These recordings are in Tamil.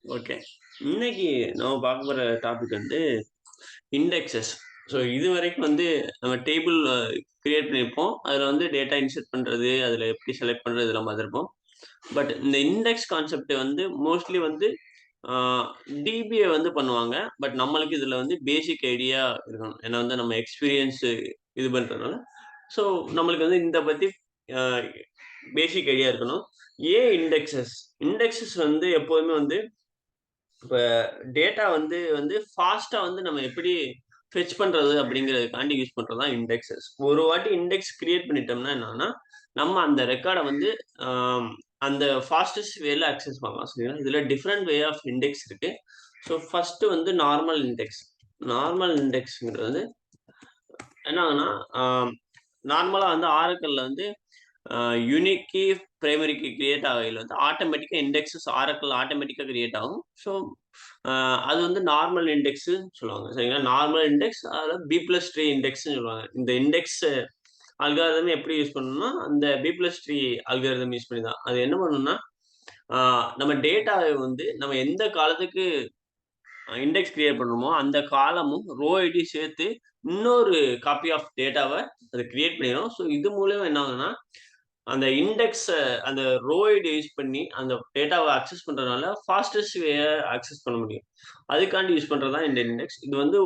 ஓகே. இன்னைக்கு நம்ம பார்க்க போற டாபிக் வந்து இண்டெக்ஸஸ். ஸோ இதுவரைக்கும் வந்து நம்ம டேபிள் கிரியேட் பண்ணியிருப்போம். அதில வந்து டேட்டா இன்சர்ட் பண்றது, அதில எப்படி செலக்ட் பண்றது இதெல்லாம் பார்த்திருப்போம். பட் இந்த இண்டெக்ஸ் கான்செப்ட் வந்து மோஸ்ட்லி வந்து ஆ டிபிஏ வந்து பண்ணுவாங்க. பட் நம்மளுக்கு இதில வந்து பேசிக் ஐடியா இருக்கணும். ஏன்னா வந்து நம்ம எக்ஸ்பீரியன்ஸ் இது பண்றதுனால. ஸோ நம்மளுக்கு வந்து இந்த பத்தி அ பேசிக் ஐடியா இருக்கணும். ஏன் இண்டெக்ஸஸ்? இண்டெக்ஸஸ் வந்து எப்போதுமே வந்து இப்ப டேட்டா வந்து வந்து ஃபாஸ்ட்டா வந்து நம்ம எப்படி ஃபெட்ச் பண்றது அப்படிங்கிறதுக்காண்டி யூஸ் பண்றது தான் இண்டெக்ஸஸ். ஒரு வாட்டி இண்டெக்ஸ் கிரியேட் பண்ணிட்டோம்னா என்னன்னா, நம்ம அந்த ரெக்கார்ட வந்து ஆம் அந்த ஃபாஸ்டஸ்ட் வேல அக்சஸ் பண்ணலாம். சரிங்களா? இதுல டிஃபரெண்ட் வே ஆஃப் இண்டெக்ஸ் இருக்கு. ஸோ ஃபர்ஸ்ட் வந்து நார்மல் இண்டெக்ஸ். நார்மல் இண்டெக்ஸ்ங்கிறது வந்து என்ன ஆகும்னா, நார்மலா வந்து ஆரக்கிள்ல வந்து அ unique key, primary key create ஆகையில வந்து ஆட்டோமேட்டிக்கா இண்டெக்ஸஸ் ஆரக்கிள் ஆட்டோமேட்டிக்கா கிரியேட் ஆகும். ஸோ, அ அது வந்து நார்மல் இண்டெக்ஸ்ன்னு சொல்லுவாங்க. சரிங்களா? நார்மல் இண்டெக்ஸ் அதில பி பிளஸ் ட்ரீ இண்டெக்ஸ்ன்னு சொல்லுவாங்க. இந்த இண்டெக்ஸ் அல்காரிதம் எப்படி யூஸ் பண்ணணும்னா, அந்த B plus tree algorithm use பண்ணி தான். அது என்ன பண்ணும்னா, ஆ நம்ம டேட்டாவை வந்து நம்ம எந்த காலத்துக்கு இண்டெக்ஸ் கிரியேட் பண்றோமோ, அந்த காலமும், ரோ ஐடியும் சேர்த்து இன்னொரு காப்பி ஆஃப் டேட்டாவ அது கிரியேட் பண்ணிரும். ஸோ இது மூலியமா என்ன ஆகுதுன்னா, அந்த இண்டெக்ஸ அந்த ரோ ஐடி யூஸ் பண்ணி அந்த டேட்டாவ அக்சஸ் பண்றதுனால ஃபாஸ்டஸ்ட் வேய அக்சஸ் பண்ண முடியும். அதுக்காண்டி யூஸ் பண்றது தான் இந்த இண்டெக்ஸ். இது வந்து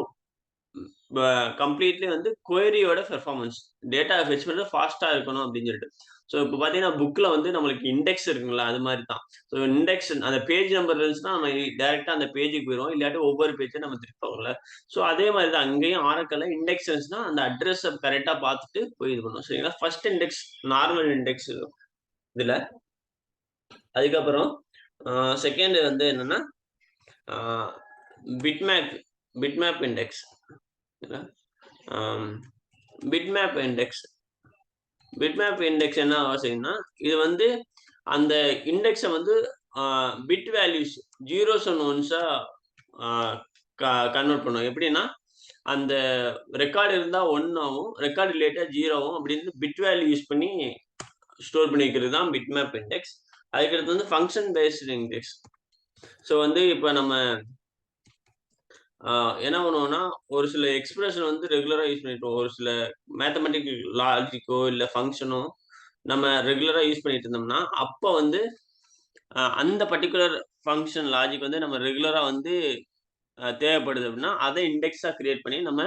ப கம்ப்ளீட்லி வந்து குவெரியோட பெர்ஃபார்மன்ஸ். டேட்டா ஃபெட்ச் பண்றது ஃபாஸ்ட்டா இருக்கணும் அப்படின்னு சொல்லிட்டு. ஸோ இப்ப பார்த்தீங்கன்னா, புக்ல வந்து நம்மளுக்கு இண்டெக்ஸ் இருக்குங்களா, அது மாரி தான். ஸோ இண்டெக்ஸ் அந்த பேஜ் நம்பர் இருந்துச்சுன்னா, நம்ம டைரக்ட்டா அந்த பேஜ்க்கு போயிருவோம். இல்லாட்டி ஒவ்வொரு பேஜா நம்ம திருப்போம்ல. ஸோ அதே மாரி தான் அங்கேயும் ஆரக்கிள்ல இண்டெக்ஸ் இருந்துச்சுன்னா, அந்த அட்ரஸ கரெக்ட்டா பார்த்துட்டு போய் இது பண்ணும். சரிங்களா? ஃபர்ஸ்ட் இண்டெக்ஸ் நார்மல் இண்டெக்ஸ் இதுல. அதுக்கப்புறம் அ 2ண்ட் வந்து என்னன்னா, அ பிட்மேப் பிட்மேப் இண்டெக்ஸ். ஆம். Bitmap index. பிட்மேப் இண்டெக்ஸ் என்ன அவசியம்னா, இது வந்து அந்த இண்டெக்ஸ வந்து அ பிட் வேல்யூஸ் ஜீரோஸ் அண்ட் ஒன்ஸா அ க கன்வெர்ட் பண்ணும். எப்படின்னா, அந்த ரெக்கார்ட் இருந்தா 1 ஆவும், ரெக்கார்ட் இல்லாட்டா 0 ஆவும் அப்படின்னு பிட் வேல்யூ யூஸ் பண்ணி ஸ்டோர் பண்ணி வைக்கிறது தான் பிட்மேப் இண்டெக்ஸ். அதுக்கடுத்து வந்து ஃபங்ஷன் பேஸ்ட் இண்டெக்ஸ். ஸோ வந்து இப்ப நம்ம ஆ என்ன பண்ணுவோம்னா, ஒரு சில எக்ஸ்பிரஷன் வந்து ரெகுலரா யூஸ் பண்ணிட்டுருப்போம். ஒரு சில மேத்தமேட்டிக்கல் லாஜிக்கோ, இல்ல ஃபங்ஷனோ நம்ம ரெகுலரா யூஸ் பண்ணிட்டு இருந்தோம்னா, அப்ப வந்து அந்த பர்ட்டிகுலர் ஃபங்ஷன் லாஜிக் வந்து நம்ம ரெகுலரா வந்து தேவைப்படுது அப்படின்னா, அத இண்டெக்ஸா கிரியேட் பண்ணி நம்ம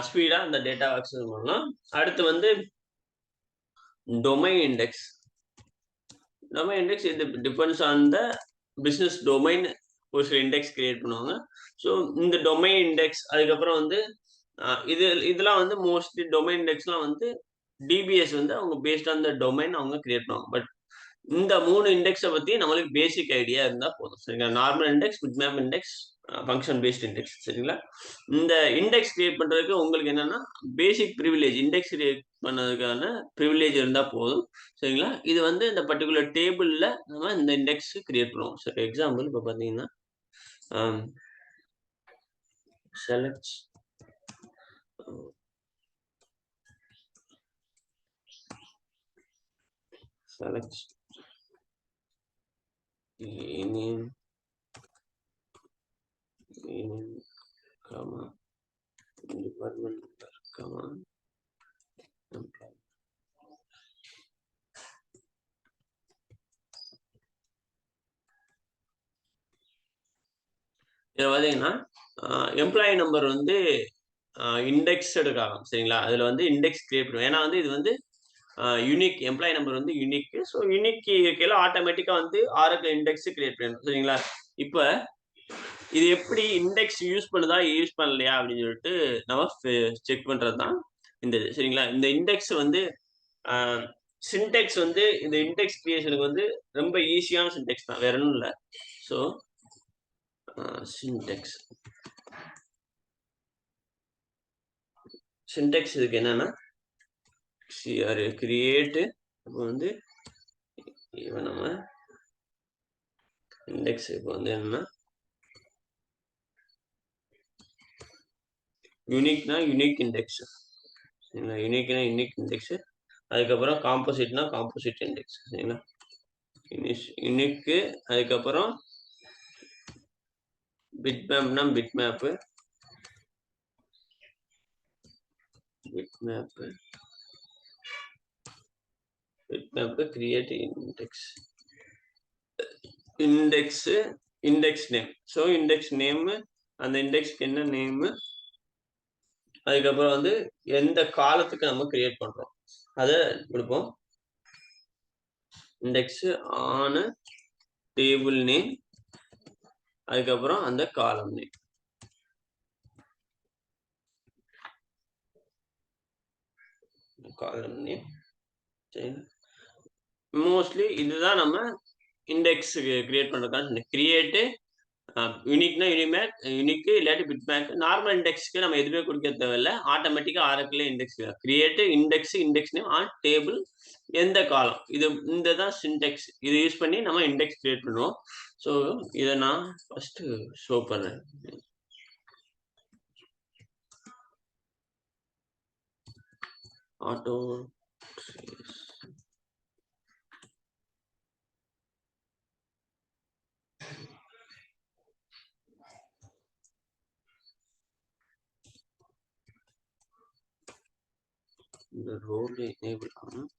ஸ்பீடா அந்த டேட்டாவ அக்சஸ் பண்ணலாம். அடுத்து வந்து டொமைன் இண்டெக்ஸ். டொமைன் இண்டெக்ஸ் இது depends on the business domain ஒரு சில இண்டெக்ஸ் கிரியேட் பண்ணுவாங்க. ஸோ இந்த டொமைன் இண்டெக்ஸ் அதுக்கப்புறம் வந்து இதெல்லாம் வந்து மோஸ்ட்லி டொமைன் இண்டெக்ஸ்லாம் வந்து டிபிஎஸ் வந்து அவங்க பேஸ்ட் ஆன் த டொமைன் அவங்க கிரியேட் பண்ணுவாங்க. பட் இந்த 3 இண்டெக்ஸ பத்தி நம்மளுக்கு பேசிக் ஐடியா இருந்தா போதும். சரிங்களா? Normal index, bitmap index, function based index. சரிங்களா? இந்த இண்டெக்ஸ் கிரியேட் பண்றதுக்கு உங்களுக்கு என்னன்னா, பேசிக் பிரிவிலேஜ் இண்டெக்ஸ் கிரியேட் பண்ணதுக்கான பிரிவிலேஜ் இருந்தா போதும். சரிங்களா? இது வந்து இந்த பர்ட்டிகுலர் டேபிள்ல நம்ம இந்த இண்டெக்ஸ் கிரியேட் பண்ணுவோம். சோ எக்ஸாம்பிள் இப்ப பார்த்தீங்கன்னா, um select select any any comma department comma employee. இதுல பார்த்தீங்கன்னா, எம்ப்ளாயி நம்பர் வந்து இண்டெக்ஸ்டு காலம் சரிங்களா? அதுல வந்து இண்டெக்ஸ் கிரியேட் பண்ணுவோம். ஏன்னா வந்து இது வந்து யூனிக் எம்ப்ளாயி நம்பர் வந்து யூனிக். ஸோ யூனிக் கீ இருக்கையில ஆட்டோமேட்டிக்கா வந்து ஆரக்கிள் இண்டெக்ஸ் கிரியேட் பண்ணிடும். சரிங்களா? இப்ப இது எப்படி இண்டெக்ஸ் யூஸ் பண்ணுதா, யூஸ் பண்ணலையா அப்படின்னு சொல்லிட்டு நம்ம செக் பண்றது தான் இந்த இது. சரிங்களா? இந்த இண்டெக்ஸ் வந்து அ சின்டாக்ஸ் வந்து இந்த இண்டெக்ஸ் கிரியேஷனுக்கு வந்து ரொம்ப ஈஸியான சின்டாக்ஸ் தான். வேற ஒண்ணும் இல்ல. ஸோ சின்டாக்ஸ் சின்டாக்ஸ் இதுக்கு என்னன்னா, கிரியேட் இப்போ வந்து இப்ப நம்ம இண்டெக்ஸ் இப்போ வந்து என்னன்னா, யூனிக்னா யூனிக் இண்டெக்ஸ். சரிங்களா? யூனிக்னா யூனிக் இண்டெக்ஸ். அதுக்கப்புறம் காம்போசிட்னா காம்போசிட் இண்டெக்ஸ். சரிங்களா? யூனிக்கு அதுக்கப்புறம் பிட்மேப்னா bitmap create index name. So index name, அந்த இண்டெக்ஸ்க்கு என்ன நேம், அதுக்கப்புறம் வந்து எந்த காலத்துக்கு நம்ம கிரியேட் பண்றோம் அதை கொடுப்போம். இண்டெக்ஸ் ஆன் டேபிள் நேம், அதுக்கப்புறம் அந்த காலம் நேம். காலம் நேம் மோஸ்ட்லி இதுதான் நம்ம இண்டெக்ஸ் கிரியேட் பண்றதுக்கான கிரியேட் யூனிக்னா யூனிக் இல்லாட்டி பிட்மேப். நார்மல் இண்டெக்ஸ்க்கு நம்ம எதுவுமே கொடுக்க தேவையில்ல, ஆட்டோமேட்டிக்கா Oracle index create index name on table எந்த காலம். இது இந்த தான் சின்டெக்ஸ். இதை யூஸ் பண்ணி நம்ம இண்டெக்ஸ் கிரியேட் பண்ணுவோம். ஸோ இதை நான் ஃபர்ஸ்ட் ஷோ பண்றேன். ஆட்டோ இந்த ரோல் எனேபிள் ஆகணும்.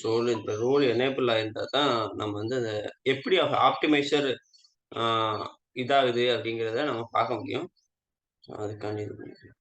ரோல் இந்த ரோல் எனேபிள் ஆயிருந்தா தான் நம்ம வந்து அதை எப்படி ஆப்டிமைசர் இதாகுது அப்படிங்கிறத நம்ம பார்க்க முடியும். அதுக்காண்டி இது பண்ணிக்கிறேன்.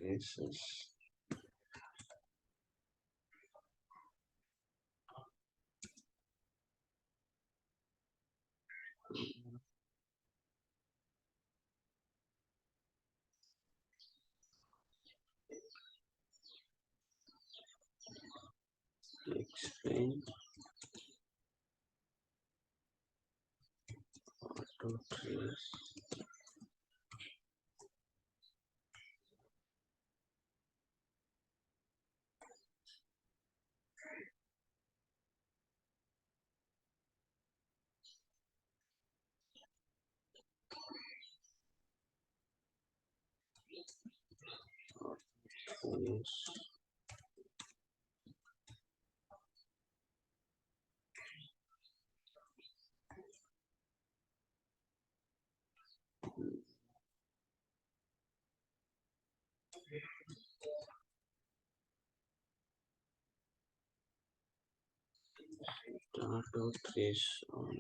traces. Explain auto trace. Auto trace on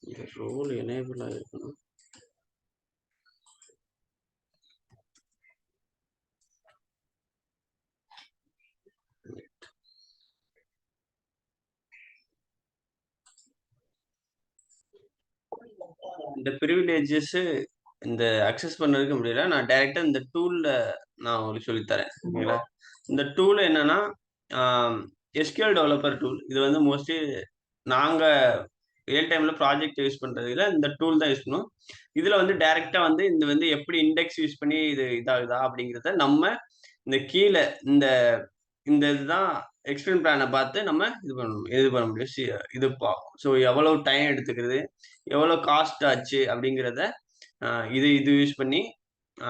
the role enable ஆயிருக்கணும். இந்த ப்ரிவிலேஜஸ் இந்த அக்சஸ் பண்ணதுக்கு முடியல. நான் டைரக்டா இந்த டூல்ல நான் உங்களுக்கு சொல்லித் தரேன். ஓகேங்களா? இந்த டூல் என்னன்னா, SQL டெவலப்பர் டூல். இது வந்து மோஸ்ட்லி நாங்க ரியல் டைம்ல ப்ராஜெக்ட் யூஸ் பண்றதுல இந்த டூல் தான் யூஸ் பண்ணுவோம். இதுல வந்து டைரக்ட்டா வந்து இது வந்து எப்படி இண்டெக்ஸ் யூஸ் பண்ணி இது இதாகுதா அப்படிங்கிறத நம்ம இந்த கீழ இந்த இந்த இதுதான் எக்ஸ்பிளைன் பிளான பார்த்து நம்ம இது பண்ண முடியும். இது ஸோ எவ்வளவு டைம் எடுத்துக்கிறது, எவ்வளோ காஸ்ட் ஆச்சு அப்படிங்கிறத அ இது யூஸ் பண்ணி அ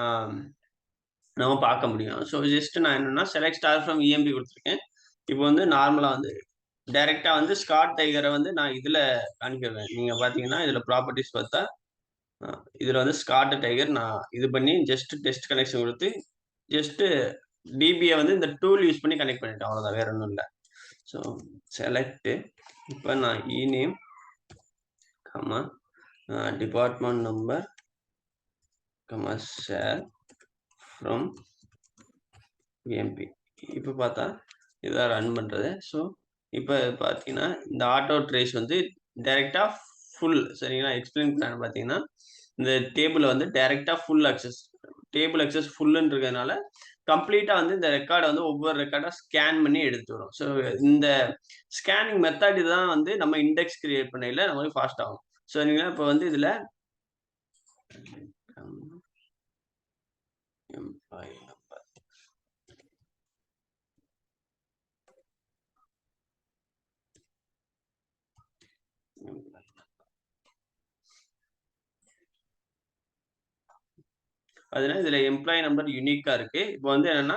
நம்ம பார்க்க முடியும். ஸோ ஜஸ்ட் நான் என்னன்னா செலக்ட் ஸ்டார் ஃப்ரம் இஎம்பி குடுத்துருக்கேன். இப்போ வந்து நார்மலா வந்து டைரக்ட்டா வந்து ஸ்காட் டைகர வந்து நான் இதுல காண்பிக்கிறேன். நீங்க பார்த்தீங்கன்னா, இதுல ப்ராப்பர்ட்டீஸ் பார்த்தா, அ இதுல வந்து ஸ்காட் டைகர் நான் இது பண்ணி ஜஸ்ட் டெஸ்ட் கனெக்ஷன் குடுத்து, ஜஸ்ட் டிபிய வந்து இந்த டூல் யூஸ் பண்ணி கனெக்ட் பண்ணிட்டேன். அவ்வளோதான். வேற ஒண்ணும் இல்ல. ஸோ செலக்ட் இப்ப நான் ename, comma department number, comma share from emp. இப்ப பார்த்தா இதான் ரன் பண்றது. ஸோ இப்ப பார்த்தீங்கன்னா, இந்த ஆட்டோ ட்ரேஸ் வந்து டைரக்ட்டா ஃபுல் சரிங்களா? எக்ஸ்பிளைன் பிளான் பார்த்தீங்கன்னா, இந்த டேபிள்ல வந்து டைரக்ட்டா ஃபுல் அக்சஸ். டேபிள் அக்சஸ் ஃபுல்லுன்னு இருக்கிறதுனால, கம்ப்ளீட்டா வந்து இந்த ரெக்கார்ட வந்து ஒவ்வொரு ரெக்கார்டா ஸ்கேன் பண்ணி எடுத்துட்டு வரும். ஸோ இந்த ஸ்கேனிங் மெத்தட் தான் வந்து நம்ம இண்டெக்ஸ் கிரியேட் பண்ணையில நமக்கு ஃபாஸ்ட் ஆகும். ஸோ நீங்க இப்ப வந்து இதுல எம்ப்ளாயி நம்பர் அதனால இதுல எம்ப்ளாயி நம்பர் யூனிக்கா இருக்கு. இப்போ வந்து என்னன்னா,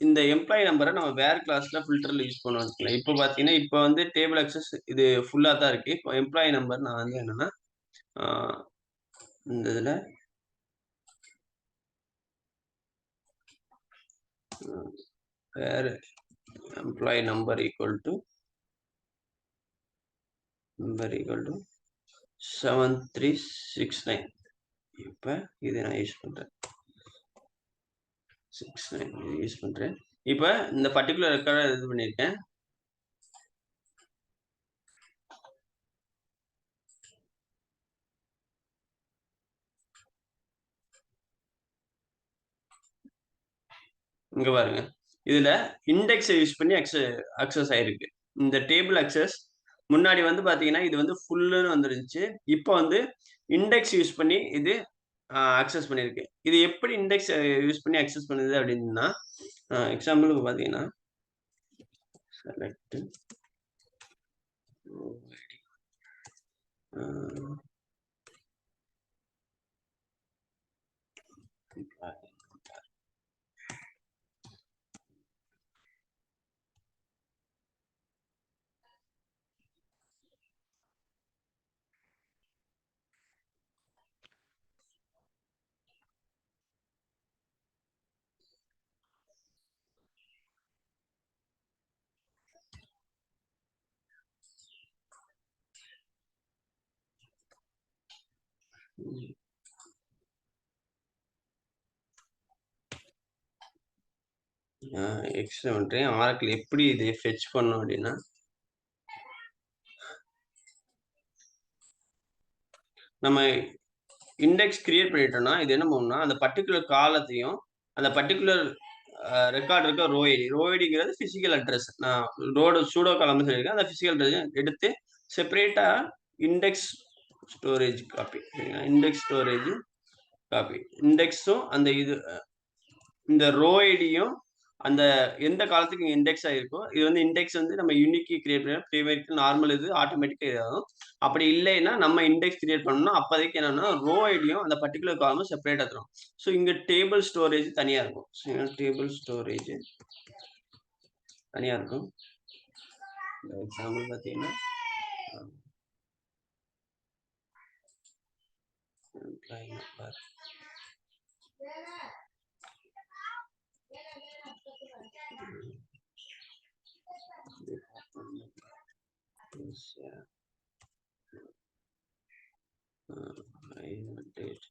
இந்த எம்ப்ளாயி நம்பர நம்ம வேர் கிளாஸ்ல ஃபில்டர்ல யூஸ் பண்ணுவோம்னு வச்சுக்கோங்களேன். இப்போ பார்த்தீங்கன்னா, இப்போ வந்து டேபிள் அக்சஸ் இது ஃபுல்லா தான் இருக்கு. இப்போ எம்ப்ளாயி நம்பர் நான் வந்து என்னன்னா, ஆ இந்த இதுல வேர் எம்ப்ளாயி நம்பர் ஈக்குவல் டு 7369. இப்ப இத நான் யூஸ் பண்றேன். 69 யூஸ் பண்றேன். இப்ப இந்த பர்ட்டிகுலர் ரெக்கார்ட இது பண்ணியிருக்கேன். இங்க பாருங்க. இதுல இண்டெக்ஸ யூஸ் பண்ணி அக்சஸ் ஆயிருக்கு. இந்த டேபிள் அக்சஸ் முன்னாடி வந்து பார்த்தீங்கன்னா, இது வந்து ஃபுல்லுன்னு வந்துருந்துச்சு. இப்ப வந்து இண்டெக்ஸ் யூஸ் பண்ணி இது அக்சஸ் பண்ணியிருக்கு. இது எப்படி இண்டெக்ஸ் யூஸ் பண்ணி அக்சஸ் பண்ணுது அப்டின்னா, எக்ஸாம்பிளுக்கு பார்த்தீங்கன்னா, செலக்ட் அ எக்ஸ்பிளைன் பண்றேன். ஆரக்கிள் எப்படி இது ஃபெட்ச் பண்ணும் அப்படின்னா, நம்ம இண்டெக்ஸ் கிரியேட் பண்ணிட்டோம்னா, இது என்ன பண்ணும்னா, அந்த பர்ட்டிகுலர் காலத்தையும், அந்த பர்ட்டிகுலர் ரெக்கார்ட் இருக்க ரோ ஐடி. ரோ ஐடிங்கிறது பிசிக்கல் அட்ரஸ். நான் சூடோ காலம்னு சொல்லியிருக்கேன். அந்த பிசிக்கல் அட்ரஸ் எடுத்து செப்பரேட்டா இண்டெக்ஸ் ஸ்டோரேஜ் காப்பி. சரிங்களா? Index storage copy. இண்டெக்ஸும் அந்த இந்த ரோ ஐடியும் அந்த எந்த காலத்துக்கு இண்டெக்ஸ் ஆயிருக்கோ, இது வந்து இண்டெக்ஸ் வந்து நம்ம யூனிக்கி கிரியேட் பண்ணி ப்ரீமியருக்கு நார்மல் இது ஆட்டோமேட்டிக்கா இதாகும். அப்படி இல்லைன்னா, நம்ம இண்டெக்ஸ் கிரியேட் பண்ணணும்னா, அப்போதைக்கு என்னன்னா, ரோ ஐடியும் அந்த பர்ட்டிகுலர் காலமும் செப்பரேட்டா தரும். ஸோ இங்க டேபிள் ஸ்டோரேஜ் தனியா இருக்கும். ஸோ டேபிள் ஸ்டோரேஜ் தனியா இருக்கும். எக்ஸாம்பிள் பார்த்தீங்கன்னா, எம்ப்ளாயி நம்பர் date.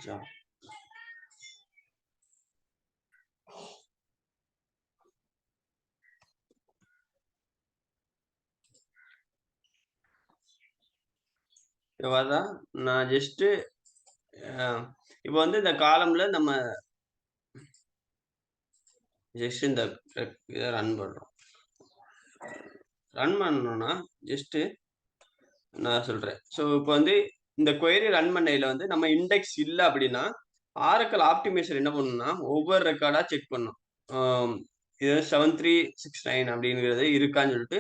job. இவ்வளவுதான். நான் ஜஸ்ட் இப்போ வந்து இந்த காலம்ல நம்ம ஜஸ்ட் இந்த இதை ரன் பண்றோம். ரன் பண்ணணும்னா ஜஸ்ட் நான் சொல்றேன். ஸோ இப்போ வந்து இந்த query ரன் பண்ணையில வந்து நம்ம இண்டெக்ஸ் இல்ல அப்படின்னா, ஆரக்கிள் ஆப்டிமைசர் என்ன பண்ணும்னா, ஒவ்வொரு ரெக்கார்டா செக் பண்ணும். இது 7369 அப்படிங்கிறது இருக்கான்னு சொல்லிட்டு,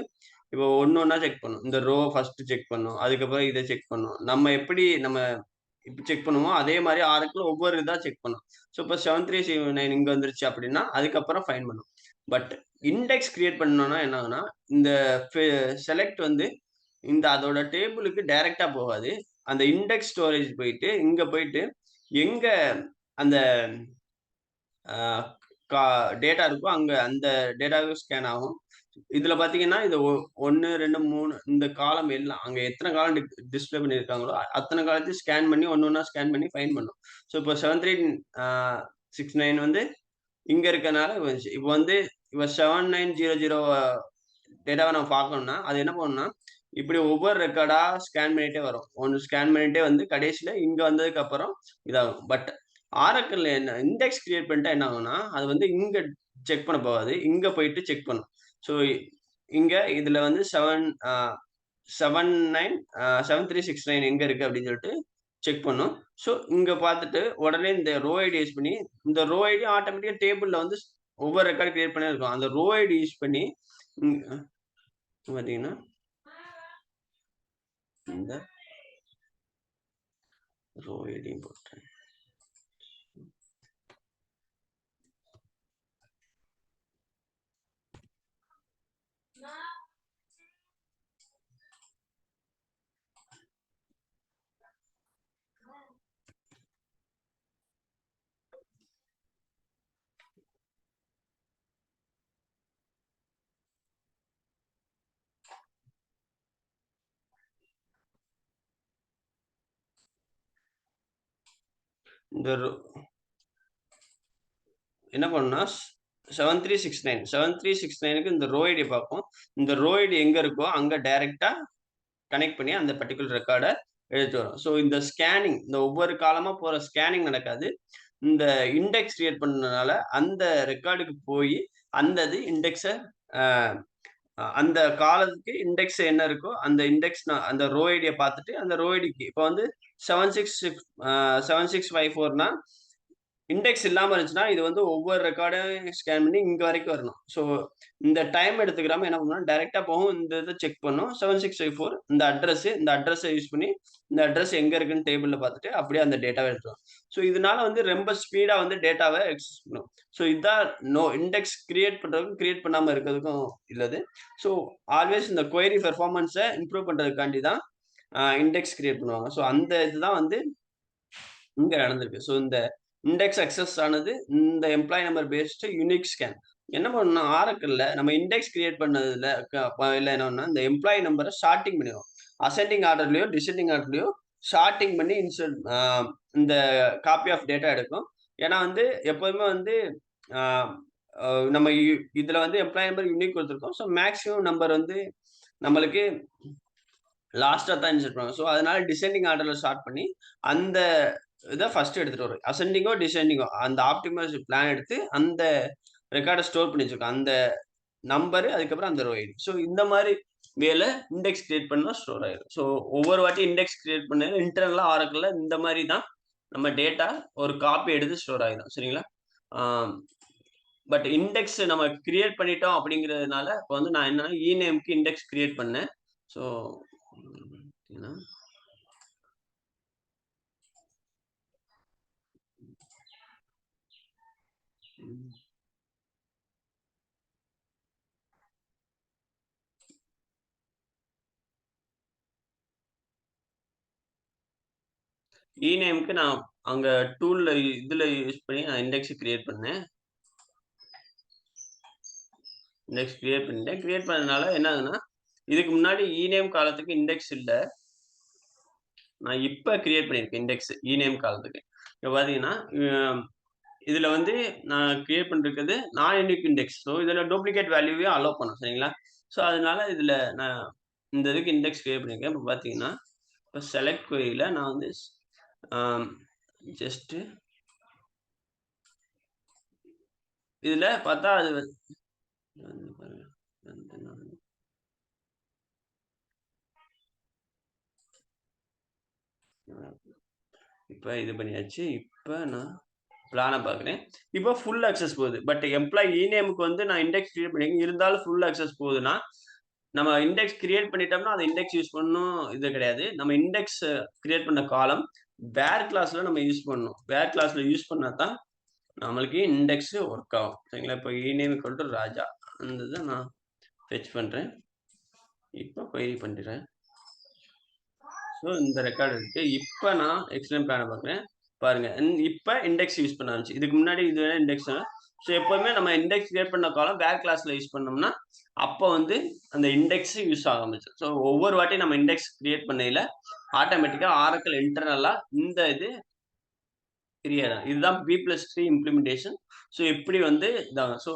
இப்போ ஒண்ணு ஒண்ணா செக் பண்ணும். இந்த ரோ ஃபர்ஸ்ட் செக் பண்ணும். அதுக்கப்புறம் இத செக் பண்ணும். நம்ம எப்படி இப்ப செக் பண்ணுவோமோ, அதே மாரி ஆரக்கிள் ஒவ்வொரு இதா செக் பண்ணும். ஸோ இப்போ 7379 இங்க வந்துருச்சு அப்படின்னா, அதுக்கப்புறம் ஃபைண்ட் பண்ணும். பட் இண்டெக்ஸ் கிரியேட் பண்ணணும்னா என்ன ஆகும்னா, இந்த செலக்ட் வந்து அதோட டேபிளுக்கு டைரக்ட்டா போகாது. அந்த இண்டெக்ஸ் ஸ்டோரேஜ் போயிட்டு, இங்க போயிட்டு எங்க அந்த அ கா டேட்டா இருக்கோ, அங்க அந்த டேட்டாவும் ஸ்கேன் ஆகும். இதுல பார்த்தீங்கன்னா, இது 1, 2, 3 இந்த காலம் எல்லாம் அங்க எத்தன காலம் டிஸ்ப்ளே பண்ணியிருக்காங்களோ, அத்தன காலத்தையும் ஸ்கேன் பண்ணி ஒண்ணு ஒண்ணா ஸ்கேன் பண்ணி ஃபைண்ட் பண்ணும். ஸோ இப்போ 7369 வந்து இங்க இருக்கனால வந்துச்சு. இப்போ வந்து இப்ப 7900 டேட்டாவ நம்ம பார்க்கணும்னா, அது என்ன பண்ணும்னா, இப்படி ஒவ்வொரு ரெக்கார்டா ஸ்கேன் பண்ணிட்டே வரும். ஒண்ணு ஸ்கேன் பண்ணிட்டே வந்து கடைசியில இங்க வந்ததுக்கு அப்புறம் இதாகும். பட் ஆரக்கிள்ல என்ன இண்டெக்ஸ் கிரியேட் பண்ணிட்டா என்ன ஆகும்னா, அது வந்து இங்க செக் பண்ண போகாது. இங்க போயிட்டு செக் பண்ணும். ஸோ இங்க இதுல வந்து 7369 எங்க இருக்கு அப்படின்னு சொல்லிட்டு செக் பண்ணும். ஸோ இங்க பார்த்துட்டு உடனே இந்த ரோ ஐடி யூஸ் பண்ணி இந்த ரோ ஐடி ஆட்டோமேட்டிக்கா டேபிள்ல வந்து ஒவ்வொரு ரெக்கார்ட் கிரியேட் பண்ணி இருக்கும். அந்த ரோ ஐடி யூஸ் பண்ணி ம் பார்த்தீங்கன்னா, இந்த ரோ ஐடியும் போட்டேன். இந்த என்ன பண்ணும்னா 7369க்கு இந்த ரோ ஐடிய பார்க்கும். இந்த ரோ ஐடி எங்க இருக்கோ, அங்க டைரக்ட்டா கனெக்ட் பண்ணி அந்த பர்ட்டிகுலர் ரெக்கார்ட எடுத்துட்டு வரும். ஸோ இந்த ஸ்கேனிங் இந்த ஒவ்வொரு காலமா போற ஸ்கேனிங் நடக்காது. இந்த இண்டெக்ஸ் கிரியேட் பண்ணதுனால அந்த ரெக்கார்டுக்கு போயி, அந்த இது இண்டெக்ஸ அ அந்த காலத்துக்கு இண்டெக்ஸ் என்ன இருக்கோ, அந்த இண்டெக்ஸ் அந்த ரோ ஐடிய பார்த்துட்டு, அந்த ரோ ஐடிக்கு இப்ப வந்து 766 7654னா இண்டெக்ஸ் இல்லாம இருந்துச்சுன்னா, இது வந்து ஒவ்வொரு ரெக்கார்டையும் ஸ்கேன் பண்ணி இங்க வரைக்கும் வரணும். ஸோ, இந்த டைம் எடுத்துக்கிறாம என்ன பண்ணும்னா, டைரக்ட்டா போகும். இந்த இத செக் பண்ணும். 7654 இந்த அட்ரஸ யூஸ் பண்ணி, இந்த அட்ரஸ் எங்க இருக்குன்னு டேபிள்ல பார்த்துட்டு, அப்படியே அந்த டேட்டாவ எடுத்துரும். ஸோ, இதனால வந்து ரொம்ப ஸ்பீடா வந்து டேட்டாவ அக்சஸ் பண்ணும். ஸோ, இதான் இண்டெக்ஸ் கிரியேட் பண்றதுக்கும், கிரியேட் பண்ணாம இருக்கிறதுக்கும் உள்ளது. ஸோ, ஆல்வேஸ் இந்த குயரி பெர்ஃபார்மன்ஸ இம்ப்ரூவ் பண்றதுக்காண்டி தான் இண்டெக்ஸ் கிரியேட் பண்ணுவாங்க. ஸோ, அந்த இதுதான் வந்து இங்க நடந்திருக்கு. ஸோ இந்த இண்டெக்ஸ் அக்சஸ் ஆனது இந்த employee number based unique scan. என்ன பண்ணணும்னா, ஆரக்கிள்ல நம்ம இண்டெக்ஸ் கிரியேட் பண்ணதுல இல்ல என்னன்னா, இந்த எம்ப்ளாயி நம்பர ஷார்ட்டிங் பண்ணிருவோம். அசெண்டிங் ஆர்டர்லயோ, டிசெண்டிங் ஆர்டர்லயோ ஷார்ட்டிங் பண்ணி இந்த காப்பி ஆஃப் டேட்டா எடுக்கும். ஏன்னா வந்து எப்போதுமே வந்து ஆ அ நம்ம இதுல வந்து எம்ப்ளாயி நம்பர் யூனிக் குடுத்துருக்கோம். ஸோ மேக்ஸிமம் நம்பர் வந்து நம்மளுக்கு லாஸ்ட்டா தான் இன்சர்ட் பண்ணுவாங்க. ஸோ அதனால டிசெண்டிங் ஆர்டர்ல ஷார்ட் பண்ணி, அந்த இத ஃபர்ஸ்ட் எடுத்துட்டு வரும். அசெண்டிங்கோ, டிசெண்டிங்கோ அந்த ஆப்டிமைஸ் பிளான் எடுத்து, அந்த ரெக்கார்ட ஸ்டோர் பண்ணி வச்சிருக்கும். அந்த நம்பரு, அதுக்கப்புறம் அந்த ரோ ஐடி. ஸோ இந்த மாரி வேல இண்டெக்ஸ் கிரியேட் பண்ணா ஸ்டோர் ஆயிரும். ஸோ ஒவ்வொரு வாட்டி இண்டெக்ஸ் கிரியேட் பண்ணையில இன்டர்னலா ஆரக்கிள்ல இந்த மாரி தான் நம்ம டேட்டா ஒரு காப்பி எடுத்து ஸ்டோர் ஆயிரும். சரிங்களா? ஆ பட் இண்டெக்ஸ் நம்ம கிரியேட் பண்ணிட்டோம் அப்படிங்கிறதுனால, இப்ப வந்து நான் என்னன்னா, இநேம்க்கு இண்டெக்ஸ் கிரியேட் பண்ணேன். ஸோ பார்த்தீங்கன்னா ம். இநேம்க்கு நான் அங்க டூல்ல இதுல யூஸ் பண்ணி நான் இண்டெக்ஸ் கிரியேட் பண்ணேன். இண்டெக்ஸ் கிரியேட் பண்ணிட்டேன். கிரியேட் பண்ணதுனால என்ன ஆகுதுன்னா, இதுக்கு முன்னாடி இநேம் காலத்துக்கு இண்டெக்ஸ் இல்ல. நான் இப்ப கிரியேட் பண்ணியிருக்கேன் இண்டெக்ஸ் இநேம் காலத்துக்கு. இப்ப பார்த்தீங்கன்னா, இதுல வந்து நான் கிரியேட் பண்ணிருக்கிறது நான் யூனிக் இண்டெக்ஸ். ஸோ இதுல டூப்ளிகேட் வேல்யூவையும் அலோவ் பண்ணும். சரிங்களா? ஸோ அதனால இதுல நான் இந்த இதுக்கு இண்டெக்ஸ் கிரியேட் பண்ணியிருக்கேன். இப்ப பார்த்தீங்கன்னா, இப்ப செலக்ட் queryல நான் வந்து ஆம் ஜஸ்ட் இதுல பார்த்தா அது வந்து பாருங்க. வந்து நான் இப்ப இது பண்ணியாச்சு. இப்ப நான் பிளான பார்க்குறேன். இப்ப ஃபுல் அக்சஸ் போகுது. பட் எம்ப்ளாயி இநேம்க்கு வந்து நான் இண்டெக்ஸ் கிரியேட் பண்ணியிருக்கேன். இருந்தாலும் ஃபுல் அக்சஸ் போகுதுன்னா, நம்ம இண்டெக்ஸ் கிரியேட் பண்ணிட்டோம்னா, அந்த இண்டெக்ஸ் யூஸ் பண்ணணும் இது கிடையாது. நம்ம இண்டெக்ஸ் கிரியேட் பண்ண காலம் வேர் கிளாஸ்ல நம்ம யூஸ் பண்ணணும். வேர் கிளாஸ்ல யூஸ் பண்ணா தான் நம்மளுக்கு இண்டெக்ஸ் ஒர்க் ஆகும். சரிங்களா? இப்ப இநேம் ஈக்வல் டூ ராஜா. அந்த இத நான் ஃபெச் பண்றேன். இப்ப query பண்றேன். ஸோ இந்த ரெக்கார்ட் இருக்கு. இப்ப நான் எக்ஸ்டெண்ட் பிளான பார்க்குறேன். பாருங்க. இப்ப இண்டெக்ஸ் யூஸ் பண்ண ஆரம்பிச்சு. இதுக்கு முன்னாடி இது இண்டெக்ஸ் ஸோ எப்பவுமே நம்ம இண்டெக்ஸ் கிரியேட் பண்ண காலம் வேர் கிளாஸ்ல யூஸ் பண்ணோம்னா, அப்ப வந்து அந்த இண்டெக்ஸ் யூஸ் ஆக ஆரம்பிச்சுரும். ஸோ ஒவ்வொரு வாட்டியும் நம்ம இண்டெக்ஸ் கிரியேட் பண்ணையில, ஆட்டோமேட்டிக்கா ஆரக்கிள் இன்டர்னலா இந்த இது தெரியாது. இதுதான் B+3 இம்ப்ளிமெண்டேஷன். ஸோ இப்படி வந்து இதாகும். ஸோ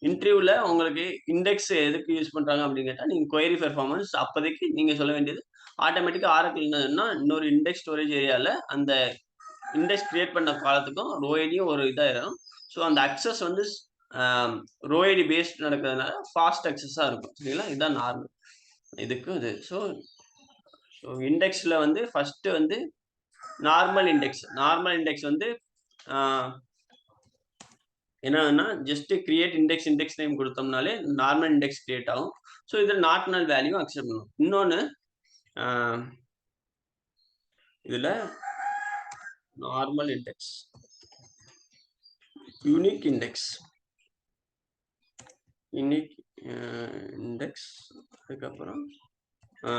இன்டர்வியூல உங்களுக்கு இண்டெக்ஸ் எதுக்கு யூஸ் பண்றாங்க அப்படின்னு கேட்டா, நீங்க குயரி பெர்ஃபார்மன்ஸ் அப்போதைக்கு நீங்க சொல்ல வேண்டியது, ஆட்டோமேட்டிக்கா ஆரக்கிள் என்னதுன்னா, இன்னொரு இண்டெக்ஸ் ஸ்டோரேஜ் ஏரியால அந்த இண்டெக்ஸ் கிரியேட் பண்ண காலத்துக்கும் ரோ ஐடியும் ஒரு இதாயிரும். ஸோ அந்த அக்சஸ் வந்து அ ரோ ஐடி பேஸ்ட் நடக்கிறதுனால ஃபாஸ்ட் அக்சஸா இருக்கும். சரிங்களா? இதுதான் நார்மல். இதுக்கும் இது. ஸோ ஸோ இண்டெக்ஸ்ல வந்து ஃபர்ஸ்ட் வந்து நார்மல் இண்டெக்ஸ் வந்து ஆ என்னன்னா, ஜஸ்ட் கிரியேட் இண்டெக்ஸ் நேம் குடுத்தோம்னாலே நார்மல் இண்டெக்ஸ் கிரியேட் ஆகும். ஸோ இதில நாட் நல் வேல்யூ அக்செப்ட் பண்ணும். இன்னொன்னு ஆ இதில normal index, unique index, unique அ இண்டெக்ஸ் அதுக்கப்புறம் ஆ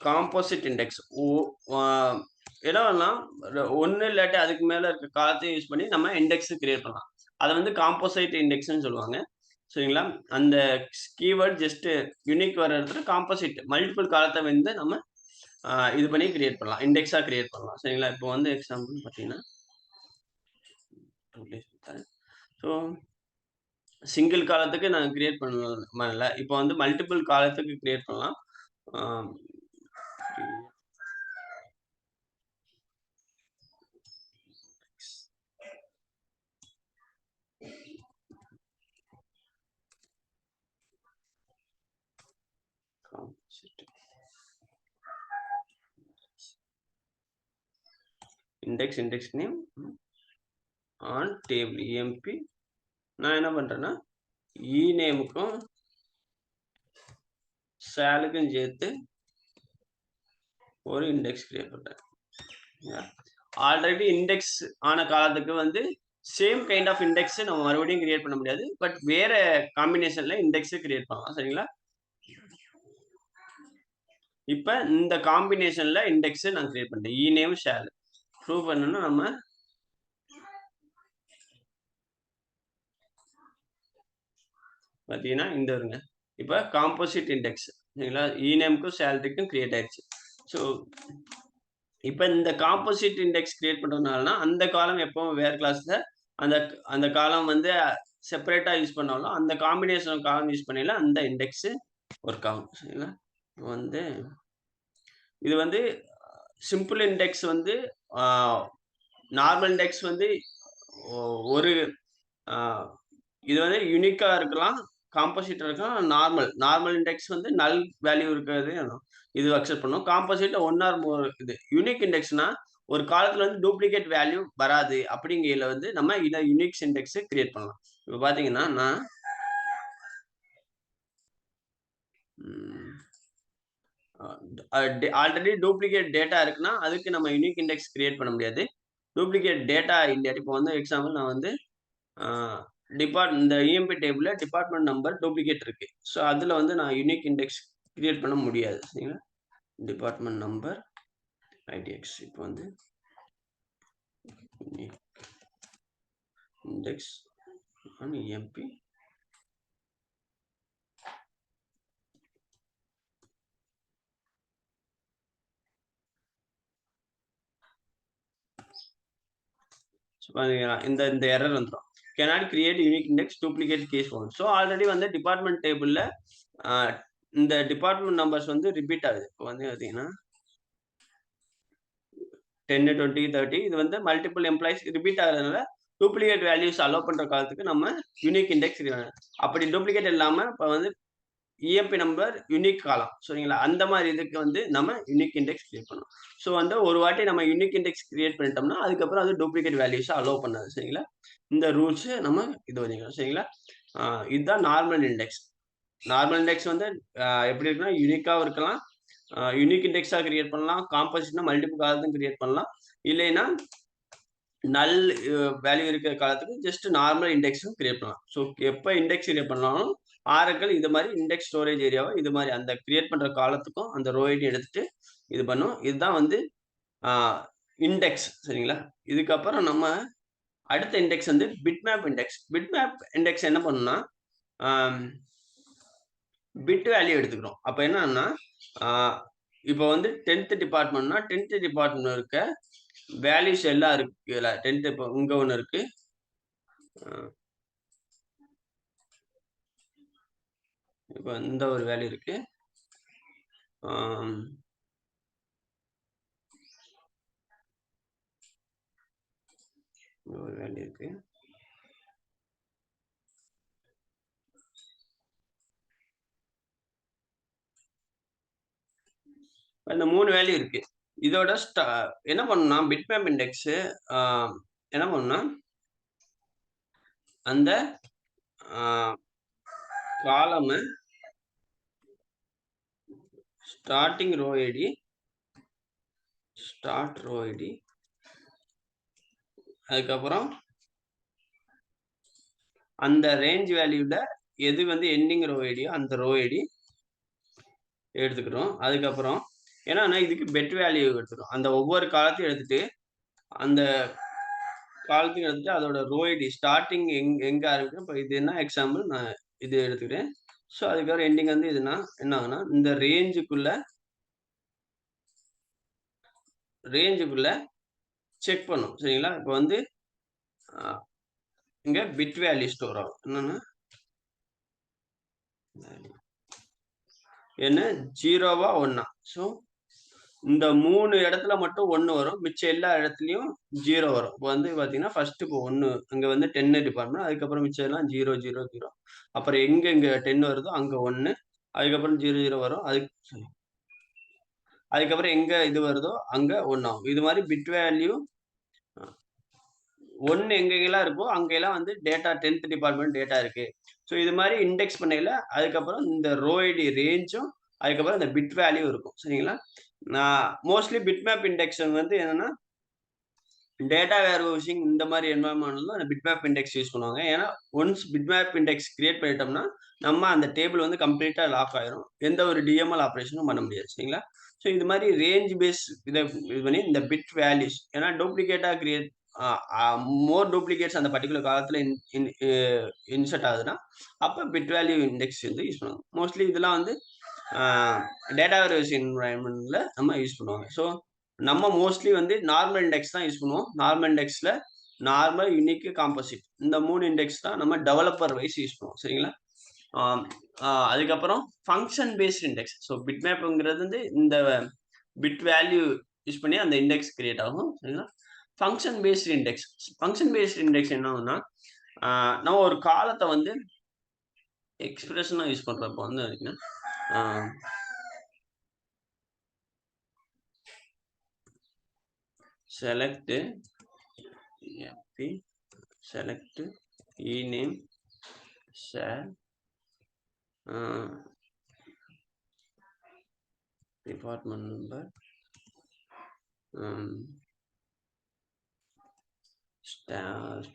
காம்போசிட் இண்டெக்ஸ். ஆ என்னன்னா 1 இல்லாட்டி அதுக்கு மேல இருக்க காலத்தையும் யூஸ் பண்ணி நம்ம இண்டெக்ஸ் கிரியேட் பண்ணலாம். அத வந்து காம்போசைட் இண்டெக்ஸ்ன்னு சொல்லுவாங்க. சரிங்களா? அந்த கீவர்ட் ஜஸ்ட் யூனிக் வர இடத்துல காம்போசிட் மல்டிபிள் காலத்த வந்து நம்ம இது பண்ணி கிரியேட் பண்ணலாம். இண்டெக்ஸா கிரியேட் பண்ணலாம். சரிங்களா? இப்போ வந்து எக்ஸாம்பிள் பார்த்தீங்கன்னா, ஸோ சிங்கிள் காலத்துக்கு நான் கிரியேட் பண்ணல. இப்போ வந்து மல்டிபிள் காலத்துக்கு கிரியேட் பண்ணலாம். ஆ composite index name on table emp நான் என்ன பண்றேன்னா, இநேமுக்கும் சாலுக்கும் சேர்த்து ஒரு இண்டெக்ஸ் கிரியேட் பண்றேன். ஆல்ரெடி இண்டெக்ஸ் ஆன காலத்துக்கு வந்து சேம் கைண்ட் ஆஃப் இண்டெக்ஸ் நம்ம மறுபடியும் கிரியேட் பண்ண முடியாது. பட் வேற காம்பினேஷன்ல இண்டெக்ஸ் கிரியேட் பண்ணலாம். சரிங்களா? இப்ப இந்த காம்பினேஷன்ல இண்டெக்ஸ் நான் கிரியேட் பண்ணிட்டேன். இநேம் ஷால். ப்ரூவ் பண்ணனும்னா நம்ம பாத்தீங்கன்னா இந்த வருங்க. இப்ப காம்போசிட் இண்டெக்ஸ் சரிங்களா? இநேம்க்கும் ஷால்க்கும் கிரியேட் ஆயிருச்சு. ஸோ இப்ப இந்த காம்போசிட் இண்டெக்ஸ் கிரியேட் பண்றதுனாலனா அந்த காலம் எப்பவும் வேர் கிளாஸ்ல அந்த அந்த காலம் வந்து செப்பரேட்டா யூஸ் பண்ணாலும் அந்த காம்பினேஷன் காலம் யூஸ் பண்ணையில அந்த இண்டெக்ஸ் ஒர்க் ஆகும். சரிங்களா? வந்து இது வந்து சிம்பிள் இண்டெக்ஸ் வந்து ஆ நார்மல் இண்டெக்ஸ் வந்து ஒரு ஆ இது வந்து யூனிக்கா இருக்கலாம், காம்போசிட்டா இருக்கலாம், நார்மல் இண்டெக்ஸ் வந்து நல் வேல்யூ இருக்கிறது இது அக்செப்ட் பண்ணும். காம்போசிட்ல 1 ஆர் மோர் இது. யூனிக் இண்டெக்ஸ்னா ஒரு காலத்துல வந்து டூப்ளிகேட் வேல்யூ வராது. அப்படிங்கையில வந்து நம்ம இத யூனிக்ஸ் இண்டெக்ஸ் கிரியேட் பண்ணலாம். இப்ப பார்த்தீங்கன்னா, நான் ஆல்ரெடி டூப்ளிகேட் டேட்டா இருக்குன்னா, அதுக்கு நம்ம யூனிக் இண்டெக்ஸ் கிரியேட் பண்ண முடியாது. டூப்ளிகேட் டேட்டா இல்லாட்டி இப்போ வந்து எக்ஸாம்பிள் நான் வந்து ஆ இந்த இஎம்பி டேபிள்ல டிபார்ட்மெண்ட் நம்பர் டூப்ளிகேட் இருக்கு. ஸோ அதுல வந்து நான் யூனிக் இண்டெக்ஸ் கிரியேட் பண்ண முடியாது. சரிங்களா? டிபார்ட்மெண்ட் நம்பர் ஐடிஎக்ஸ் இப்போ வந்து யூனிக் இண்டெக்ஸ் ஆன் இஎம்பி இந்த இந்த எரர் வந்துரும். cannot create unique index duplicate case found. So already வந்து டிபார்ட்மெண்ட் டேபிள்ல இந்த டிபார்ட்மெண்ட் நம்பர்ஸ் வந்து ரிப்பீட் ஆகுது. இப்போ வந்து பார்த்தீங்கன்னா 10, 20, 30 இது வந்து மல்டிபிள் எம்ப்ளாயீஸ் ரிப்பீட் ஆகுறதுனால டூப்ளிகேட் வேல்யூஸ் அலோ பண்ற காலத்துக்கு நம்ம யூனிக் இண்டெக்ஸ் அப்படி டூப்ளிகேட் இல்லாம இப்ப வந்து இஎம்பி நம்பர் யூனிக் காலம் சரிங்களா? அந்த மாதிரி இதுக்கு வந்து நம்ம யூனிக் இண்டெக்ஸ் கிரியேட் பண்ணணும். ஸோ வந்து ஒரு வாட்டி நம்ம யூனிக் இண்டெக்ஸ் கிரியேட் பண்ணிட்டோம்னா, அதுக்கப்புறம் அது டூப்ளிகேட் வேல்யூஸ அலோ பண்ணாது சரிங்களா? இந்த ரூல்ஸ் நம்ம இது பண்ணிக்கலாம் சரிங்களா? இதுதான் நார்மல் இண்டெக்ஸ். நார்மல் இண்டெக்ஸ் வந்து எப்படி இருக்குன்னா, யூனிக்காவும் இருக்கலாம். யூனிக் இண்டெக்ஸா கிரியேட் பண்ணலாம். காம்போசிட்னா மல்டிபிள் காலத்தும் கிரியேட் பண்ணலாம். இல்லைன்னா நல் வேல்யூ இருக்கிற காலத்துக்கு ஜஸ்ட் நார்மல் இண்டெக்ஸும் கிரியேட் பண்ணலாம். ஸோ எப்ப இண்டெக்ஸ் கிரியேட் பண்ணாலும் ஆரக்கிள் இது மாரி இண்டெக்ஸ் ஸ்டோரேஜ் ஏரியாவ இது மாரி அந்த கிரியேட் பண்ற காலத்துக்கும் அந்த ரோ ஐடி எடுத்துட்டு இது பண்ணும். இதுதான் வந்து ஆ இண்டெக்ஸ் சரிங்களா? இதுக்கப்புறம் நம்ம அடுத்த இண்டெக்ஸ் வந்து பிட்மேப் இண்டெக்ஸ். பிட்மேப் இண்டெக்ஸ் என்ன பண்ணும்னா, ஆம் பிட் வேல்யூ எடுத்துக்கிறோம். அப்ப என்னன்னா, ஆ இப்ப வந்து 10th டிபார்ட்மெண்ட்னா 10th டிபார்ட்மெண்ட் இருக்க வேல்யூஸ் எல்லாம் இருக்கு இதுல. 10th இப்ப இங்க ஒண்ணு இருக்கு. இப்ப இந்த ஒரு வேல்யூ இருக்கு. ஆம். ஒரு வேல்யூ இருக்கு. இந்த 3 வேல்யூ இருக்கு. இதோட என்ன பண்ணும்னா, பிட்மேப் இண்டெக்ஸ் ஆ என்ன பண்ணும்னா, அந்த ஆ காலம starting row ID start row ID அதுக்கப்புறம் அந்த ரேஞ்ச் வேல்யூல எது வந்து எண்டிங் ரோ ஐடியோ அந்த ரோ ஐடி எடுத்துக்கிறோம். அதுக்கப்புறம் என்னன்னா இதுக்கு பெட் வேல்யூ எடுத்துக்கிறோம். அந்த ஒவ்வொரு காலத்தையும் எடுத்துட்டு, அந்த காலத்தையும் எடுத்துட்டு அதோட ரோ ஐடி ஸ்டார்ட்டிங் எங்க ஆரம்பிக்கும். இப்ப இது என்ன எக்ஸாம்பிள் நான் இது எடுத்துக்கிறேன். ஸோ அதுக்கப்புறம் எண்டிங் வந்து இதுனா என்ன ஆகும்னா, இந்த ரேஞ்சுக்குள்ள செக் பண்ணும். சரிங்களா? இப்ப வந்து அ இங்க பிட் வேல்யூ ஸ்டோர் ஆகும். என்னன்னா என்ன 0வா 1ஆ? ஸோ இந்த 3 இடத்துல மட்டும் 1 வரும். மிச்சம் எல்லா இடத்துலயும் 0 வரும். இப்ப வந்து பார்த்தீங்கன்னா, ஃபர்ஸ்ட் இப்போ 1 அங்க வந்து 10 டிபார்ட்மெண்ட். அதுக்கப்புறம் மிச்சம் எல்லாம் 0, 0, 0. அப்புறம் எங்க இங்க 10 வருதோ அங்க 1. அதுக்கப்புறம் 0, 0 வரும். அதுக்கப்புறம் எங்க இது வருதோ அங்க 1 ஆகும். இது மாரி பிட் வேல்யூ 1 எங்கெங்கெல்லாம் இருக்கோ, அங்கெல்லாம் வந்து டேட்டா 10th டிபார்ட்மெண்ட் டேட்டா இருக்கு. ஸோ இது மாரி இண்டெக்ஸ் பண்ணையில, அதுக்கப்புறம் இந்த ரோ ஐடி ரேஞ்சும், அதுக்கப்புறம் இந்த பிட் வேல்யூ இருக்கும். சரிங்களா? நான் மோஸ்ட்லி பிட்மேப் இண்டெக்ஸ் வந்து என்னன்னா, டேட்டா வேர்ஹவுசிங் இந்த மாரி என்வைரன்மென்ட்ல அந்த பிட்மேப் இண்டெக்ஸ் யூஸ் பண்ணுவாங்க. ஏன்னா, ஒன்ஸ் பிட்மேப் இண்டெக்ஸ் கிரியேட் பண்ணிட்டோம்னா, நம்ம அந்த டேபிள் வந்து கம்ப்ளீட்டா லாக் ஆயிரும். எந்த ஒரு டிஎம்எல் ஆப்பரேஷனும் பண்ண முடியாது. சரிங்களா? ஸோ இது மாரி ரேஞ்ச் பேஸ் இது பண்ணி இந்த பிட் வேல்யூஸ் ஏன்னா டூப்ளிகேட்டா கிரியேட் அ அ மோர் டூப்ளிகேட்ஸ் அந்த பர்ட்டிகுலர் காலத்துல இன் இன் அ இன்சர்ட் ஆகுதுன்னா, அப்ப பிட் வேல்யூ இண்டெக்ஸ் வந்து யூஸ் பண்ணுவாங்க. மோஸ்ட்லி இதெல்லாம் வந்து ஆ டேட்டா வேர்ஹவுஸ் என்வைரன்மென்ட்ல நம்ம யூஸ் பண்ணுவாங்க. ஸோ நம்ம மோஸ்ட்லி வந்து நார்மல் இண்டெக்ஸ் தான் யூஸ் பண்ணுவோம். நார்மல் இண்டெக்ஸ்ல நார்மல், யூனிக், காம்போசிட் இந்த 3 இண்டெக்ஸ் தான் நம்ம டெவலப்பர் வைஸ் யூஸ் பண்ணுவோம். சரிங்களா? ஆம் அதுக்கப்புறம் ஃபங்ஷன் பேஸ்ட் இண்டெக்ஸ். ஸோ பிட்மேப்ங்கிறது வந்து இந்த பிட் வேல்யூ யூஸ் பண்ணி அந்த இண்டெக்ஸ் கிரியேட் ஆகும். சரிங்களா? Function based index. Function based index என்ன ஆகும்னா, நம்ம ஒரு காலத்த வந்து எக்ஸ்பிரஷனா யூஸ் பண்றப்போ வந்து ஆ select fp select ename share department number start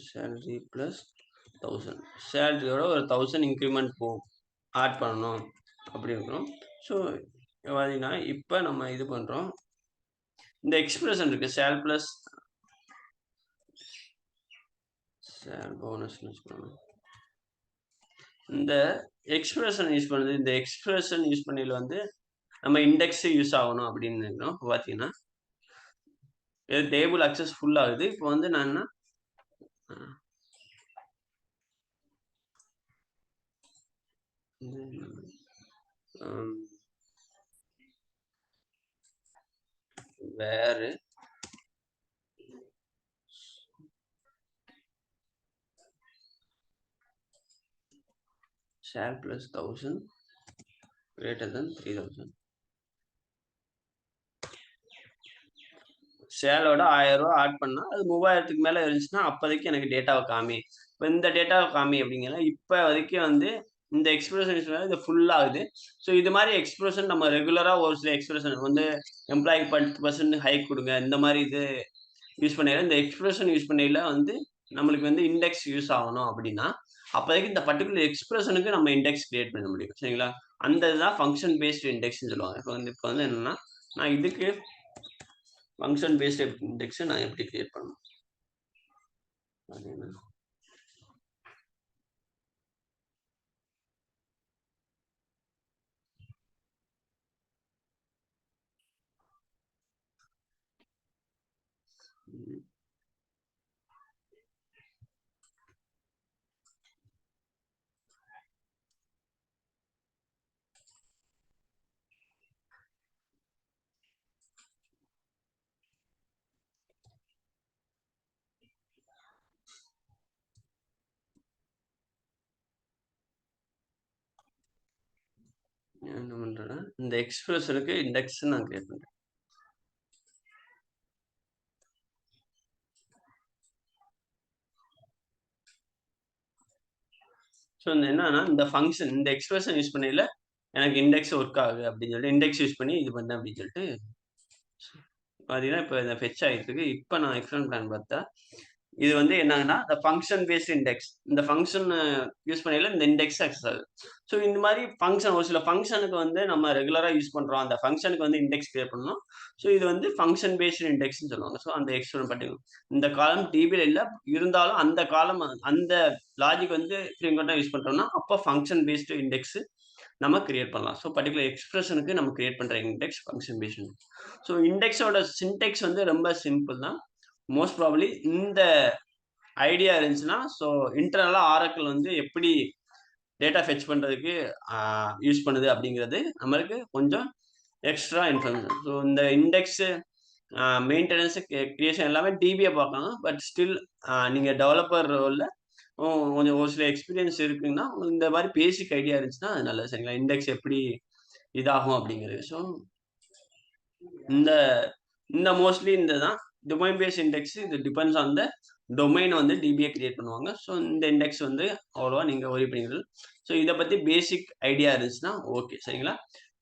salary plus 1000 சேலரியோட ஒரு 1000 இன்க்ரிமெண்ட் ஆட் பண்ணணும் அப்படி இருக்கணும். ஸோ பார்த்தீங்கன்னா இப்போ நம்ம இது பண்ணுறோம். இந்த எக்ஸ்பிரஷன் இருக்கு சேல் பிளஸ் சேல் போனஸ்னு வச்சுக்கோங்க. இந்த எக்ஸ்பிரஷன் யூஸ் பண்ணுது. இந்த எக்ஸ்பிரஷன் யூஸ் பண்ணதில் வந்து நம்ம இண்டெக்ஸ் யூஸ் ஆகணும் அப்படின்னு நினைக்கிறோம். இப்போ பார்த்தீங்கன்னா டேபிள் அக்சஸ் ஃபுல் ஆகுது. இப்போ வந்து நான் என்ன வேறு share plus 1000 greater than 3000 சேலோட 1000 ரூபாய் ஆட் பண்ணா அது 3000க்கு மேல இருந்துச்சுன்னா அப்போதைக்கு எனக்கு டேட்டாவை காமி. இப்போ இந்த டேட்டாவை காமி அப்படிங்கிற இப்போ வரைக்கும் வந்து இந்த எக்ஸ்பிரஷன் இது ஃபுல் ஆகுது. ஸோ இது மாதிரி எக்ஸ்பிரஷன் நம்ம ரெகுலரா ஒரு சில எக்ஸ்பிரஷன் வந்து எம்ப்ளாயி 10% ஹைக் கொடுங்க இந்த மாதிரி இது யூஸ் பண்ணையில இந்த எக்ஸ்பிரஷன் யூஸ் பண்ணையில வந்து நம்மளுக்கு வந்து இண்டெக்ஸ் யூஸ் ஆகணும் அப்படின்னா அப்போதைக்கு இந்த பர்டிகுலர் எக்ஸ்பிரஷனுக்கு நம்ம இண்டெக்ஸ் கிரியேட் பண்ண முடியும். சரிங்களா? அந்த இதுதான் ஃபங்க்ஷன் பேஸ்டு இண்டெக்ஸ்னு சொல்லுவாங்க. இப்போ வந்து என்னன்னா நான் இதுக்கு ஃபங்க்ஷன் பேஸ்டு இண்டெக்ஸை நான் எப்படி கிரியேட் பண்ணணும் பார்த்தீங்கன்னா என்ன பண்றேன்னா இந்த எக்ஸ்பிரஷனுக்கு இண்டெக்ஸ் நான் கிரியேட் பண்றேன். ஸோ என்னன்னா இந்த ஃபங்க்ஷன் இந்த எக்ஸ்பிரஷன் யூஸ் பண்ணையில எனக்கு இண்டெக்ஸ் ஒர்க் ஆகுது அப்படின்னு சொல்லிட்டு இண்டெக்ஸ் யூஸ் பண்ணி இது பண்ணேன் அப்படின்னு சொல்லிட்டு பார்த்தீங்கன்னா இப்போ இந்த ஃபெச் ஆகிட்டு இருக்கு. இப்போ நான் எக்ஸ்பிளைன் பிளான் பார்த்தா இது வந்து என்னங்கன்னா இந்த ஃபங்க்ஷன் பேஸ்ட் இண்டெக்ஸ் இந்த ஃபங்க்ஷன் யூஸ் பண்ணையில இந்த இண்டெக்ஸ் ஆக்சஸ் ஆகுது. ஸோ இந்த மாதிரி ஃபங்க்ஷன் ஒரு சில ஃபங்க்ஷனுக்கு வந்து நம்ம ரெகுலராக யூஸ் பண்ணுறோம். அந்த ஃபங்க்ஷனுக்கு வந்து இண்டெக்ஸ் கிரியேட் பண்ணணும். ஸோ இது வந்து ஃபங்க்ஷன் பேஸ்ட் இண்டெக்ஸ்னு சொல்லுவாங்க. ஸோ அந்த எக்ஸ்பிளைன் பண்ணிக்கணும். இந்த காலம் டிபியில் இல்லை இருந்தாலும் அந்த காலம் அந்த லாஜிக் வந்து ஃப்ரீக்வெண்ட்டாக யூஸ் பண்ணுறோம்னா அப்போ ஃபங்க்ஷன் பேஸ்டு இண்டெக்ஸ் நம்ம கிரியேட் பண்ணலாம். ஸோ பர்டிகுலர் எக்ஸ்பிரஷனுக்கு நம்ம கிரியேட் பண்ணுற இண்டெக்ஸ் ஃபங்க்ஷன் பேஸ்ட். ஸோ இண்டெக்ஸோட சின்டெக்ஸ் வந்து ரொம்ப சிம்பிள் தான். மோஸ்ட் ப்ராபப்லி இந்த ஐடியா இருந்துச்சுன்னா, ஸோ இன்டர்னலா ஆரக்கிள் வந்து எப்படி டேட்டா ஃபெச் பண்றதுக்கு யூஸ் பண்ணுது அப்படிங்கிறது நம்மளுக்கு கொஞ்சம் எக்ஸ்ட்ரா இன்ஃபர்மேஷன். ஸோ இந்த இண்டெக்ஸ் மெயின்டெனன்ஸ் கிரியேஷன் எல்லாமே டிபியை பார்க்கலாம். பட் ஸ்டில் நீங்க டெவலப்பர் ரோல்ல கொஞ்சம் ஒரு சில எக்ஸ்பீரியன்ஸ் இருக்குன்னா, இந்த மாரி பேசிக் ஐடியா இருந்துச்சுன்னா, அது நல்லது சரிங்களா? இண்டெக்ஸ் எப்படி இதாகும் அப்படிங்கிறது. ஸோ இந்த இந்த மோஸ்ட்லி இந்த தான். டொமைன் பேஸ்ட் இண்டெக்ஸ் இது டிபெண்ட்ஸ் ஆன் த டொமைன் வந்து டிபியா கிரியேட் பண்ணுவாங்க. ஸோ இந்த இண்டெக்ஸ் வந்து அவ்வளவா நீங்க வொரி பண்ணிக்கிறது. ஸோ இத பத்தி பேசிக் ஐடியா இருந்துச்சுன்னா ஓகே சரிங்களா?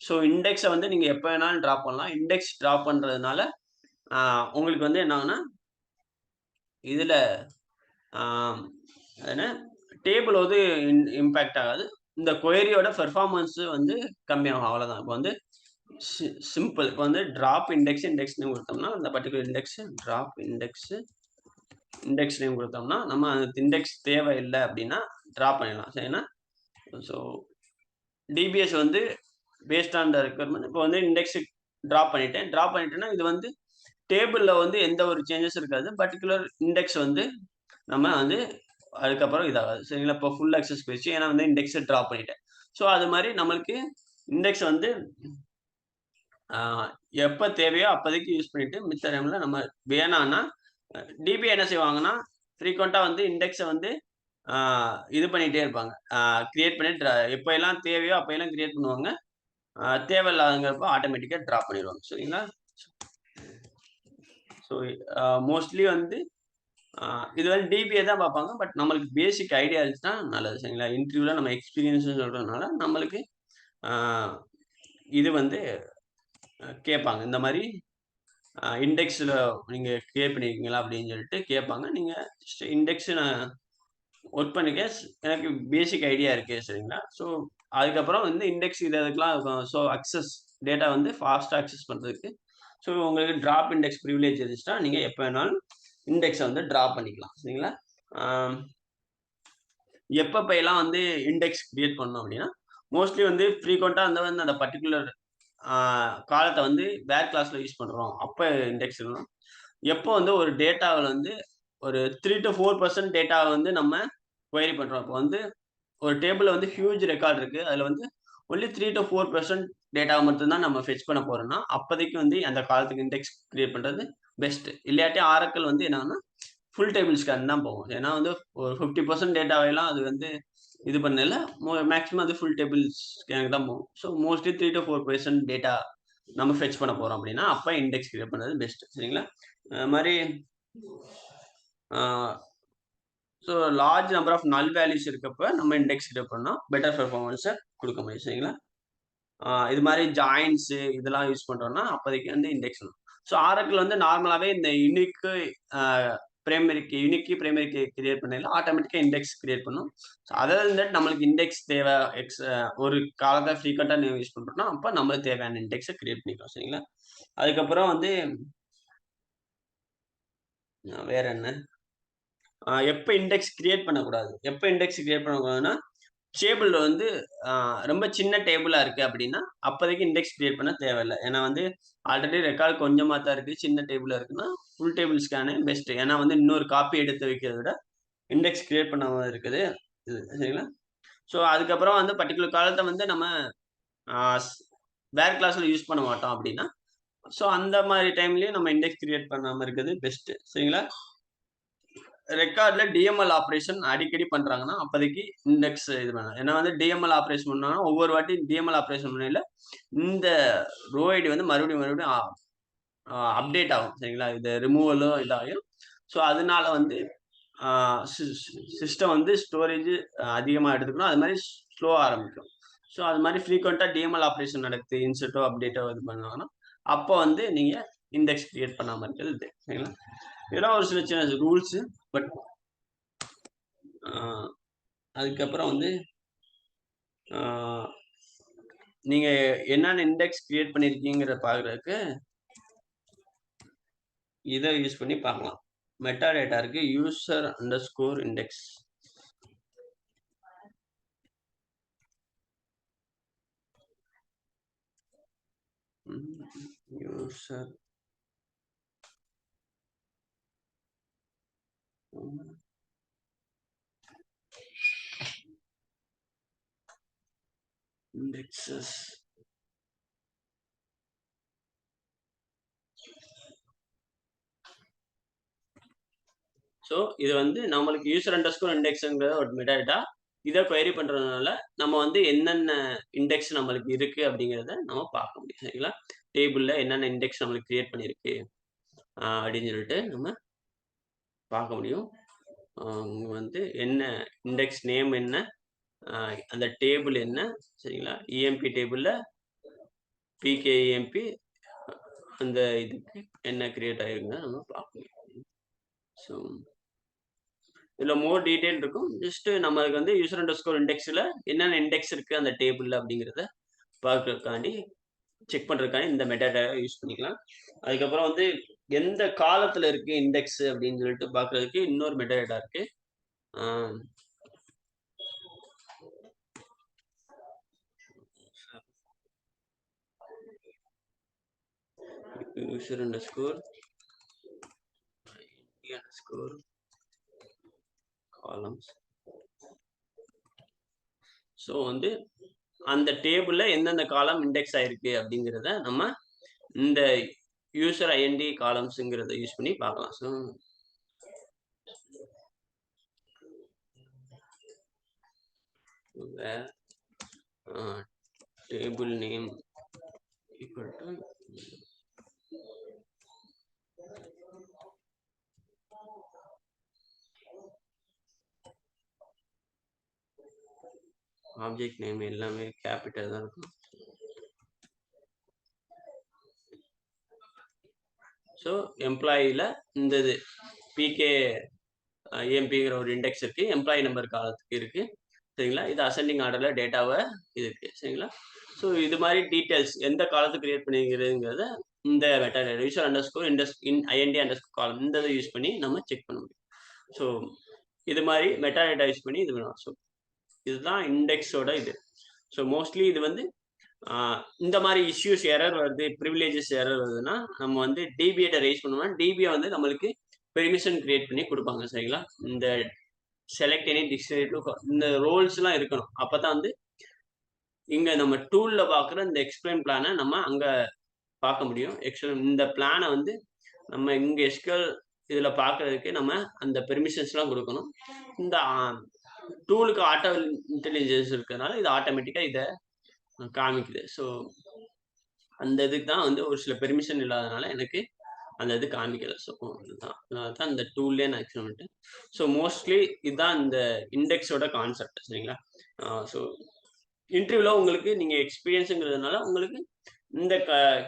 ஸோ இண்டெக்ஸ வந்து நீங்க எப்ப வேணாலும் டிராப் பண்ணலாம். இண்டெக்ஸ் டிராப் பண்றதுனால, ஆ உங்களுக்கு வந்து என்ன ஆகும்னா, இதுல ஆ அது என்ன டேபிள் வந்து இம்பாக்ட் ஆகாது. இந்த குயரியோட பெர்ஃபார்மன்ஸ் வந்து கம்மியாகும் அவ்வளவுதான். இப்ப வந்து சிம்பிள். இப்ப வந்து டிராப் இண்டெக்ஸ் நேம் குடுத்தோம்னா, அந்த particular index drop index name குடுத்தோம்னா, நம்ம அந்த இண்டெக்ஸ் தேவையில்ல அப்டின்னா, டிராப் பண்ணிடலாம். சரிங்களா? ஸோ டிபிஎஸ் வந்து பேஸ்ட் ஆன் த ரிக்வயர்மென்ட் இப்போ வந்து இண்டெக்ஸ் டிராப் பண்ணிட்டேன். டிராப் பண்ணிட்டேன்னா, இது வந்து டேபிள்ல வந்து எந்த ஒரு சேஞ்சஸ் இருக்காது. பர்ட்டிகுலர் இண்டெக்ஸ் வந்து நம்ம வந்து அதுக்கப்புறம் இதாகாது. சரிங்களா? இப்போ ஃபுல் ஆக்சஸ் போயிருச்சு. ஏன்னா வந்து இண்டெக்ஸ டிராப் பண்ணிட்டேன். ஸோ அது மாரி நம்மளுக்கு இண்டெக்ஸ் வந்து ஆ எப்ப தேவையோ அப்போதைக்கு யூஸ் பண்ணிட்டு, மித்த டைம்ல நம்ம வேணான்னா, டிபி என்ன செய்வாங்கன்னா, ஃப்ரீக்வென்ட்டா வந்து இண்டெக்ஸ வந்து ஆ இது பண்ணிட்டே இருப்பாங்க. கிரியேட் பண்ணி எப்ப எல்லாம் தேவையோ அப்ப எல்லாம் கிரியேட் பண்ணுவாங்க. தேவையில்லாதங்கிறப்ப ஆட்டோமேட்டிக்கா டிராப் பண்ணிருவாங்க. சரிங்களா? ஸோ மோஸ்ட்லி வந்து ஆ இது வந்து டிபிய தான் பார்ப்பாங்க. பட் நம்மளுக்கு பேசிக் ஐடியா இருந்துச்சுன்னா நல்லது. சரிங்களா? இன்டர்வியூல நம்ம எக்ஸ்பீரியன்ஸ்ன்னு சொல்றதுனால நம்மளுக்கு ஆ இது வந்து கேட்பாங்க. இந்த மாரி இண்டெக்ஸ்ல நீங்க கிரியேட் பண்ணியிருக்கீங்களா? அப்படின்னு சொல்லிட்டு கேட்பாங்க. நீங்க இண்டெக்ஸ் நான் ஒர்க் பண்ணிருக்கேன். எனக்கு பேசிக் ஐடியா இருக்கு. சரிங்களா? ஸோ அதுக்கப்புறம் வந்து இண்டெக்ஸ் இது இதுக்கெல்லாம் இருக்கும். ஸோ டேட்டா வந்து ஃபாஸ்ட்டா அக்சஸ் பண்றதுக்கு. ஸோ உங்களுக்கு டிராப் இண்டெக்ஸ் பிரிவிலேஜ் இருந்துச்சுன்னா, நீங்க எப்ப வேணாலும் இண்டெக்ஸ வந்து டிராப் பண்ணிக்கலாம். சரிங்களா? ஆ எப்பப்பலாம் வந்து இண்டெக்ஸ் கிரியேட் பண்ணணும் அப்படின்னா, மோஸ்ட்லி வந்து ஃப்ரீக்வென்ட்டா வந்து அந்த பர்ட்டிகுலர் ஆ காலத்த வந்து வேர் கிளாஸ்ல யூஸ் பண்றோம். அப்ப இண்டெக்ஸ் எழுதணும். எப்போ வந்து ஒரு டேட்டாவுல வந்து ஒரு 3 டூ 4% டேட்டாவ வந்து நம்ம குயரி பண்றோம். அப்போ வந்து ஒரு டேபிள்ல வந்து ஹியூஜ் ரெக்கார்ட் இருக்கு. அதுல வந்து ஒன்லி 3 டூ 4% டேட்டாவ மட்டும் தான் நம்ம ஃபெட்ச் பண்ண போறோம்னா, அப்போதைக்கு வந்து அந்த காலத்துக்கு இண்டெக்ஸ் கிரியேட் பண்றது பெஸ்ட். இல்லாட்டி ஆரக்கிள் வந்து என்னன்னா, ஃபுல் டேபிள் ஸ்கேன் தான் போகும். ஏன்னா வந்து ஒரு 50% டேட்டாவைலாம் அது வந்து இது பண்ணல. மேக்ஸிமம் அது ஃபுல் டேபிள் ஸ்கேனுக்கு தான் போகும். ஸோ மோஸ்ட்லி 3 டூ 4% டேட்டா நம்ம ஃபெட்ச் பண்ண போறோம் அப்படின்னா, அப்ப இண்டெக்ஸ் கிரியேட் பண்றது பெஸ்ட். சரிங்களா? அது மாரி ஆ ஸோ லார்ஜ் நம்பர் ஆஃப் நல் வேல்யூஸ் இருக்கப்ப நம்ம இண்டெக்ஸ் கிரியேட் பண்ணா பெட்டர் பெர்ஃபார்மன்ஸ குடுக்க முடியும். சரிங்களா? இது மாரி ஜாயின்ட்ஸ் இதெல்லாம் யூஸ் பண்றோம்னா, அப்போதைக்கு வந்து இண்டெக்ஸ் வேணும். ஸோ ஆரக்கிள் வந்து நார்மலாவே இந்த ஆ பிரைமரி கீ கிரியேட் பண்ணையில ஆட்டோமேட்டிக்கா இண்டெக்ஸ் கிரியேட் பண்ணும். ஸோ அதர் தென் தட் நம்மளுக்கு இண்டெக்ஸ் தேவை ஒரு காலத்த ஃப்ரீக்வென்ட்டா யூஸ் பண்றோம்னா, அப்ப நம்மளுக்கு தேவையான இண்டெக்ஸ கிரியேட் பண்ணிக்கலாம். சரிங்களா? அதுக்கப்புறம் வந்து வேற என்ன? எப்ப இண்டெக்ஸ் கிரியேட் பண்ணக்கூடாது? எப்ப இண்டெக்ஸ் கிரியேட் பண்ணக்கூடாதுன்னா, டேபிள்ல வந்து அ ரொம்ப சின்ன டேபிளா இருக்கு அப்டின்னா, அப்போதைக்கு இண்டெக்ஸ் கிரியேட் பண்ண தேவையில்ல. ஏன்னா வந்து ஆல்ரெடி ரெக்கார்ட் கொஞ்சமா தான் இருக்கு. சின்ன டேபிளா இருக்குன்னா, ஃபுல் டேபிள் ஸ்கேனே பெஸ்ட். ஏன்னா வந்து இன்னொரு காப்பி எடுத்து வைக்கிறத விட, இண்டெக்ஸ் கிரியேட் பண்ணாம இருக்குது இது சரிங்களா? ஸோ அதுக்கப்புறம் வந்து பர்ட்டிகுலர் காலத்த வந்து நம்ம அ ஸ் வேர் கிளாஸ்ல யூஸ் பண்ண மாட்டோம் அப்டின்னா, ஸோ அந்த மாரி டைம்லயும் நம்ம இண்டெக்ஸ் கிரியேட் பண்ணாம இருக்கிறது பெஸ்ட். சரிங்களா? ரெக்கார்ட்ல டிஎம்எல் ஆப்பரேஷன் அடிக்கடி பண்றாங்கன்னா, அப்போதைக்கு இண்டெக்ஸ் இது பண்ணலாம். ஏன்னா வந்து டிஎம்எல் ஆப்பரேஷன் பண்ணாங்கன்னா, ஒவ்வொரு வாட்டி டிஎம்எல் ஆப்பரேஷன் பண்ணயில, இந்த ரோ ஐடி வந்து மறுபடியும் அப்டேட் ஆகும். சரிங்களா? இது ரிமூவலும் இதாயும். ஸோ அதனால வந்து ஆ சி சி சிஸ்டம் வந்து ஸ்டோரேஜ் அதிகமா எடுத்துக்கணும். அது மாரி ஸ்லோவா ஆரம்பிக்கும். ஸோ அது மாரி ஃப்ரீக்வென்ட்டா டிஎம்எல் ஆப்பரேஷன் நடக்குது. இன்சர்ட்டோ, அப்டேட்டோ இது பண்ணாங்கன்னா, அப்போ வந்து நீங்க இண்டெக்ஸ் கிரியேட் பண்ணாம இருக்கிறது இது. சரிங்களா? இதெல்லாம் ஒரு சின்ன சின்ன ரூல்ஸு. பட் ஆ அதுக்கப்புறம் வந்து ஆ நீங்க என்னென்ன இண்டெக்ஸ் கிரியேட் பண்ணியிருக்கீங்கிறத பார்க்குறதுக்கு, இத யூஸ் பண்ணி பார்க்கலாம். மெட்டா டேட்டா இருக்கு. User underscore index. User indexes. So இது வந்து நம்மளுக்கு யூசர் அண்டர்ஸ்கோர் இண்டெக்ஸ்ங்கிற ஒரு மெட்டாடேட்டா. இத குவெரி பண்றதுனால, நம்ம வந்து என்னென்ன இண்டெக்ஸ் நம்மளுக்கு இருக்கு அப்படிங்கிறத நம்ம பார்க்க முடியும். சரிங்களா? டேபிள்ல என்னென்ன இண்டெக்ஸ் நம்மளுக்கு கிரியேட் பண்ணியிருக்கு அப்படின்னு சொல்லிட்டு நம்ம பார்க்க முடியும். இங்க வந்து என்ன இண்டெக்ஸ் நேம் என்ன, அந்த டேபிள் என்ன, சரிங்களா? இஎம்பி டேபிள்ல பிகேஇஎம்பி அந்த இதுக்கு என்ன கிரியேட் ஆகிருக்குன்னு நம்ம பார்க்க முடியும். ஸோ இதுல மோர் டீடைல் இருக்கும். ஜஸ்ட் நம்மளுக்கு வந்து யூசர் அண்டர்ஸ்கோர் இண்டெக்ஸ்ல என்னென்ன இண்டெக்ஸ் இருக்கு அந்த டேபிள்ல அப்படிங்கிறத பார்க்கறதுக்காண்டி செக் பண்றதுக்காண்டி இந்த மெட்டாடேட்டா யூஸ் பண்ணிக்கலாம். அதுக்கப்புறம் வந்து எந்த காலத்துல இருக்கு இண்டெக்ஸ் அப்படின்னு சொல்லிட்டு பார்க்கறதுக்கு இன்னொரு மெட்டாடேட்டா இருக்கு. ஆ user underscore underscore columns. So வந்து அந்த டேபிள்ல எந்தெந்த காலம் இண்டெக்ஸ் ஆயிருக்கு அப்படிங்கிறத நம்ம இந்த யூசர் ஐஎன்டி காலம்ஸ்ங்கிறத யூஸ் பண்ணி பார்க்கலாம். So where table name equal to object name எல்லாமே கேபிட்டல் தான் இருக்கும். ஸோ எம்ப்ளாயில இந்த இது பிகே இஎம்பிங்கிற ஒரு இண்டெக்ஸ் இருக்கு. எம்ப்ளாயி நம்பர் காலத்துக்கு இருக்கு. சரிங்களா? இது அசெண்டிங் ஆர்டர்ல டேட்டாவை இது இருக்கு. சரிங்களா? ஸோ இது மாதிரி டீடைல்ஸ் எந்த காலத்துக்கு கிரியேட் பண்ணிக்கிறதுங்கிறத இந்த metadata user underscore INT underscore column இந்த இதை யூஸ் பண்ணி நம்ம செக் பண்ண முடியும். ஸோ இது மாதிரி மெட்டாடேட்டா யூஸ் பண்ணி இது பண்ணலாம். ஸோ இதுதான் இண்டெக்ஸோட இது. ஸோ மோஸ்ட்லி இது வந்து இந்த மாதிரி இஷ்யூஸ் எரர் வருது, ப்ரிவிலேஜஸ் எரர் வருதுன்னா, நம்ம வந்து டிபிஏட்ட ரைஸ் பண்ணோம்னா, டிபிஏ வந்து நம்மளுக்கு பெர்மிஷன் கிரியேட் பண்ணி குடுப்பாங்க. சரிங்களா? இந்த செலக்ட் எனி டிக்ஷனரி டு இந்த ரோல்ஸ்லாம் இருக்கணும். அப்பதான் வந்து இங்க நம்ம டூல்ல பார்க்குற இந்த எக்ஸ்பிளைன் பிளான நம்ம அங்க பார்க்க முடியும். இந்த பிளான வந்து நம்ம இங்க எஸ்கியூஎல் இதுல பார்க்கறதுக்கு நம்ம அந்த பெர்மிஷன்ஸ்லாம் குடுக்கணும். இந்த டூலுக்கு ஆட்டோ இன்டெலிஜென்ஸ் இருக்கிறதுனால இது ஆட்டோமேட்டிக்கா இத காமிக்குது. ஸோ அந்த இதுக்கு தான் வந்து ஒரு சில பெர்மிஷன் இல்லாதனால எனக்கு அந்த இது காமிக்கல. ஸோ அதுதான். அதனால தான் இந்த டூல்லேயே நான் எக்ஸ்பெரிமெண்ட். ஸோ மோஸ்ட்லி இதுதான் இந்த இண்டெக்ஸோட கான்செப்ட். சரிங்களா? ஸோ இன்டர்வியூல உங்களுக்கு நீங்க எக்ஸ்பீரியன்ஸ்ங்கிறதுனால உங்களுக்கு இந்த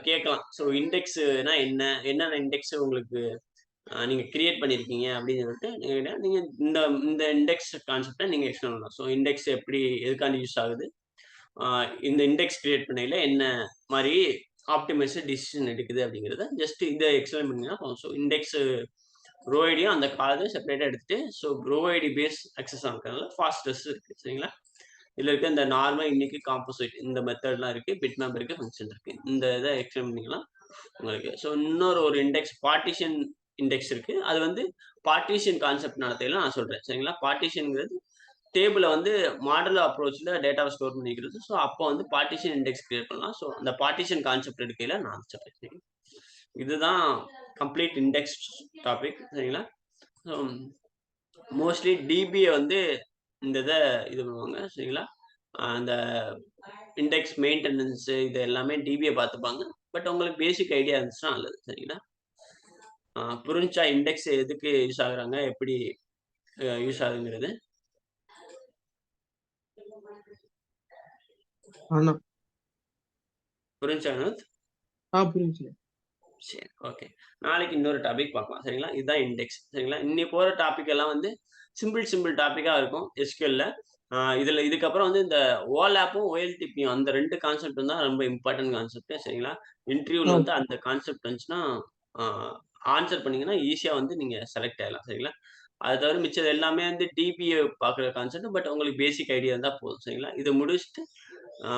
கேட்கலாம். ஸோ இண்டெக்ஸ்னா என்ன? என்னென்ன இண்டெக்ஸ் உங்களுக்கு நீங்க கிரியேட் பண்ணியிருக்கீங்க அப்படின்னு சொல்லிட்டு நீங்க இந்த இந்த இண்டெக்ஸ் கான்செப்ட்ட நீங்க எக்ஸ்பிளைன் பண்ணலாம். ஸோ இண்டெக்ஸ் எப்படி எதுக்காண்டி யூஸ் ஆகுது? இந்த இண்டெக்ஸ் கிரியேட் பண்ணையில என்ன மாரி ஆப்டிமைஸ்ட் டிசிஷன் எடுக்குது அப்படிங்கிறத ஜஸ்ட் இத எக்ஸ்பிளைன் பண்ணீங்கன்னா போதும். ஸோ இண்டெக்ஸ் ரோ ஐடியும் அந்த காலத்த செப்பரேட்டா எடுத்துட்டு, so row ID base access ஆகுறதுனால ஃபாஸ்டஸ்ட் இருக்கு. சரிங்களா? இதுல இருக்க இந்த நார்மல், இன்னைக்கு காம்போசிட் இந்த மெத்தட்லாம் இருக்கு. பிட்மேப் இருக்கு, ஃபங்ஷன் இருக்கு. இந்த இத எக்ஸ்பிளைன் பண்ணீங்கன்னா உங்களுக்கு. ஸோ இன்னொரு ஒரு இண்டெக்ஸ் பார்ட்டிஷன் இண்டெக்ஸ் இருக்கு. அது வந்து பார்ட்டிஷன் கான்செப்ட் நடத்தையில நான் சொல்றேன். சரிங்களா? பார்ட்டிஷன்ங்கிறது டேபிள வந்து மாடல் அப்ரோச்ல டேட்டாவ ஸ்டோர் பண்ணிக்கிறது. ஸோ அப்போ வந்து பார்ட்டிஷன் இண்டெக்ஸ் கிரியேட் பண்ணலாம். ஸோ அந்த பார்ட்டிஷன் கான்செப்ட் எடுக்கையில நான் சொல்றேன். இதுதான் கம்ப்ளீட் இண்டெக்ஸ் டாபிக். சரிங்களா? ஸோ மோஸ்ட்லி டிபிய வந்து இந்த இத இது பண்ணுவாங்க. சரிங்களா? அந்த இண்டெக்ஸ் மெயின்டெனன்ஸ் இது எல்லாமே டிபிய பார்த்துப்பாங்க. பட் உங்களுக்கு பேசிக் ஐடியா இருந்துச்சுன்னா நல்லது. சரிங்களா? புரிஞ்சா இண்டெக்ஸ் எதுக்கு யூஸ் ஆகுறாங்க? எப்படி யூஸ் ஆகுதுங்கிறது? அண்ணா. புரிஞ்சா வினோத்? புரிஞ்சுச்சு. சரி, ஓகே. நாளைக்கு இன்னொரு டாபிக் பார்க்கலாம். சரிங்களா? இதுதான் இண்டெக்ஸ். சரிங்களா? இன்னைக்கு போற டாபிக் எல்லாம் வந்து சிம்பிள் டாபிக்கா இருக்கும் எஸ்கியூஎல்ல. இதுல இதுக்கப்புறம் வந்து இந்த ஓலாப்பும், ஓஎல்டிபியும் அந்த 2 கான்செப்ட்டும் தான் ரொம்ப இம்பார்ட்டன்ட் கான்செப்ட். சரிங்களா? இன்டர்வியூல வந்து அந்த கான்செப்ட் வந்துச்சுன்னா, ஆ ஆன்சர் பண்ணீங்கன்னா ஈஸியா வந்து நீங்க செலக்ட் ஆயிடலாம். சரிங்களா? அத தவிர மிச்சது எல்லாமே வந்து டிபிய பார்க்குற கான்செப்ட். பட் உங்களுக்கு பேசிக் ஐடியா இருந்தா போதும். சரிங்களா? இத முடிச்சுட்டு ஆ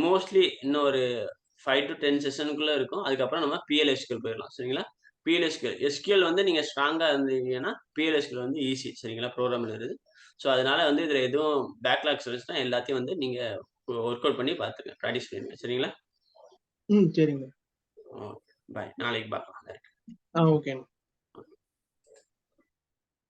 மோஸ்ட்லி இன்னும் ஒரு 5 to 10 செஷனுக்குள்ள இருக்கும். அதுக்கப்புறம் நம்ம பிஎல்எஸ்கியூஎல் போயிடலாம். சரிங்களா? எஸ்கியூஎல் வந்து நீங்க ஸ்ட்ராங்கா இருந்தீங்கன்னா, பிஎல்எஸ்கியூஎல் வந்து ஈஸி. சரிங்களா? ப்ரோகிராம் எழுதுறது. ஸோ அதனால வந்து இதுல எதுவும் பேக்லாக்ஸ் இருந்துச்சுன்னா எல்லாத்தையும் வந்து நீங்க ஒர்க் அவுட் பண்ணி பார்த்துங்க. பிராக்டிஸ் பண்ணுங்க. சரிங்களா? சரிங்க. ஓகே. பாய். நாளைக்கு பார்க்கலாம். ஓகே.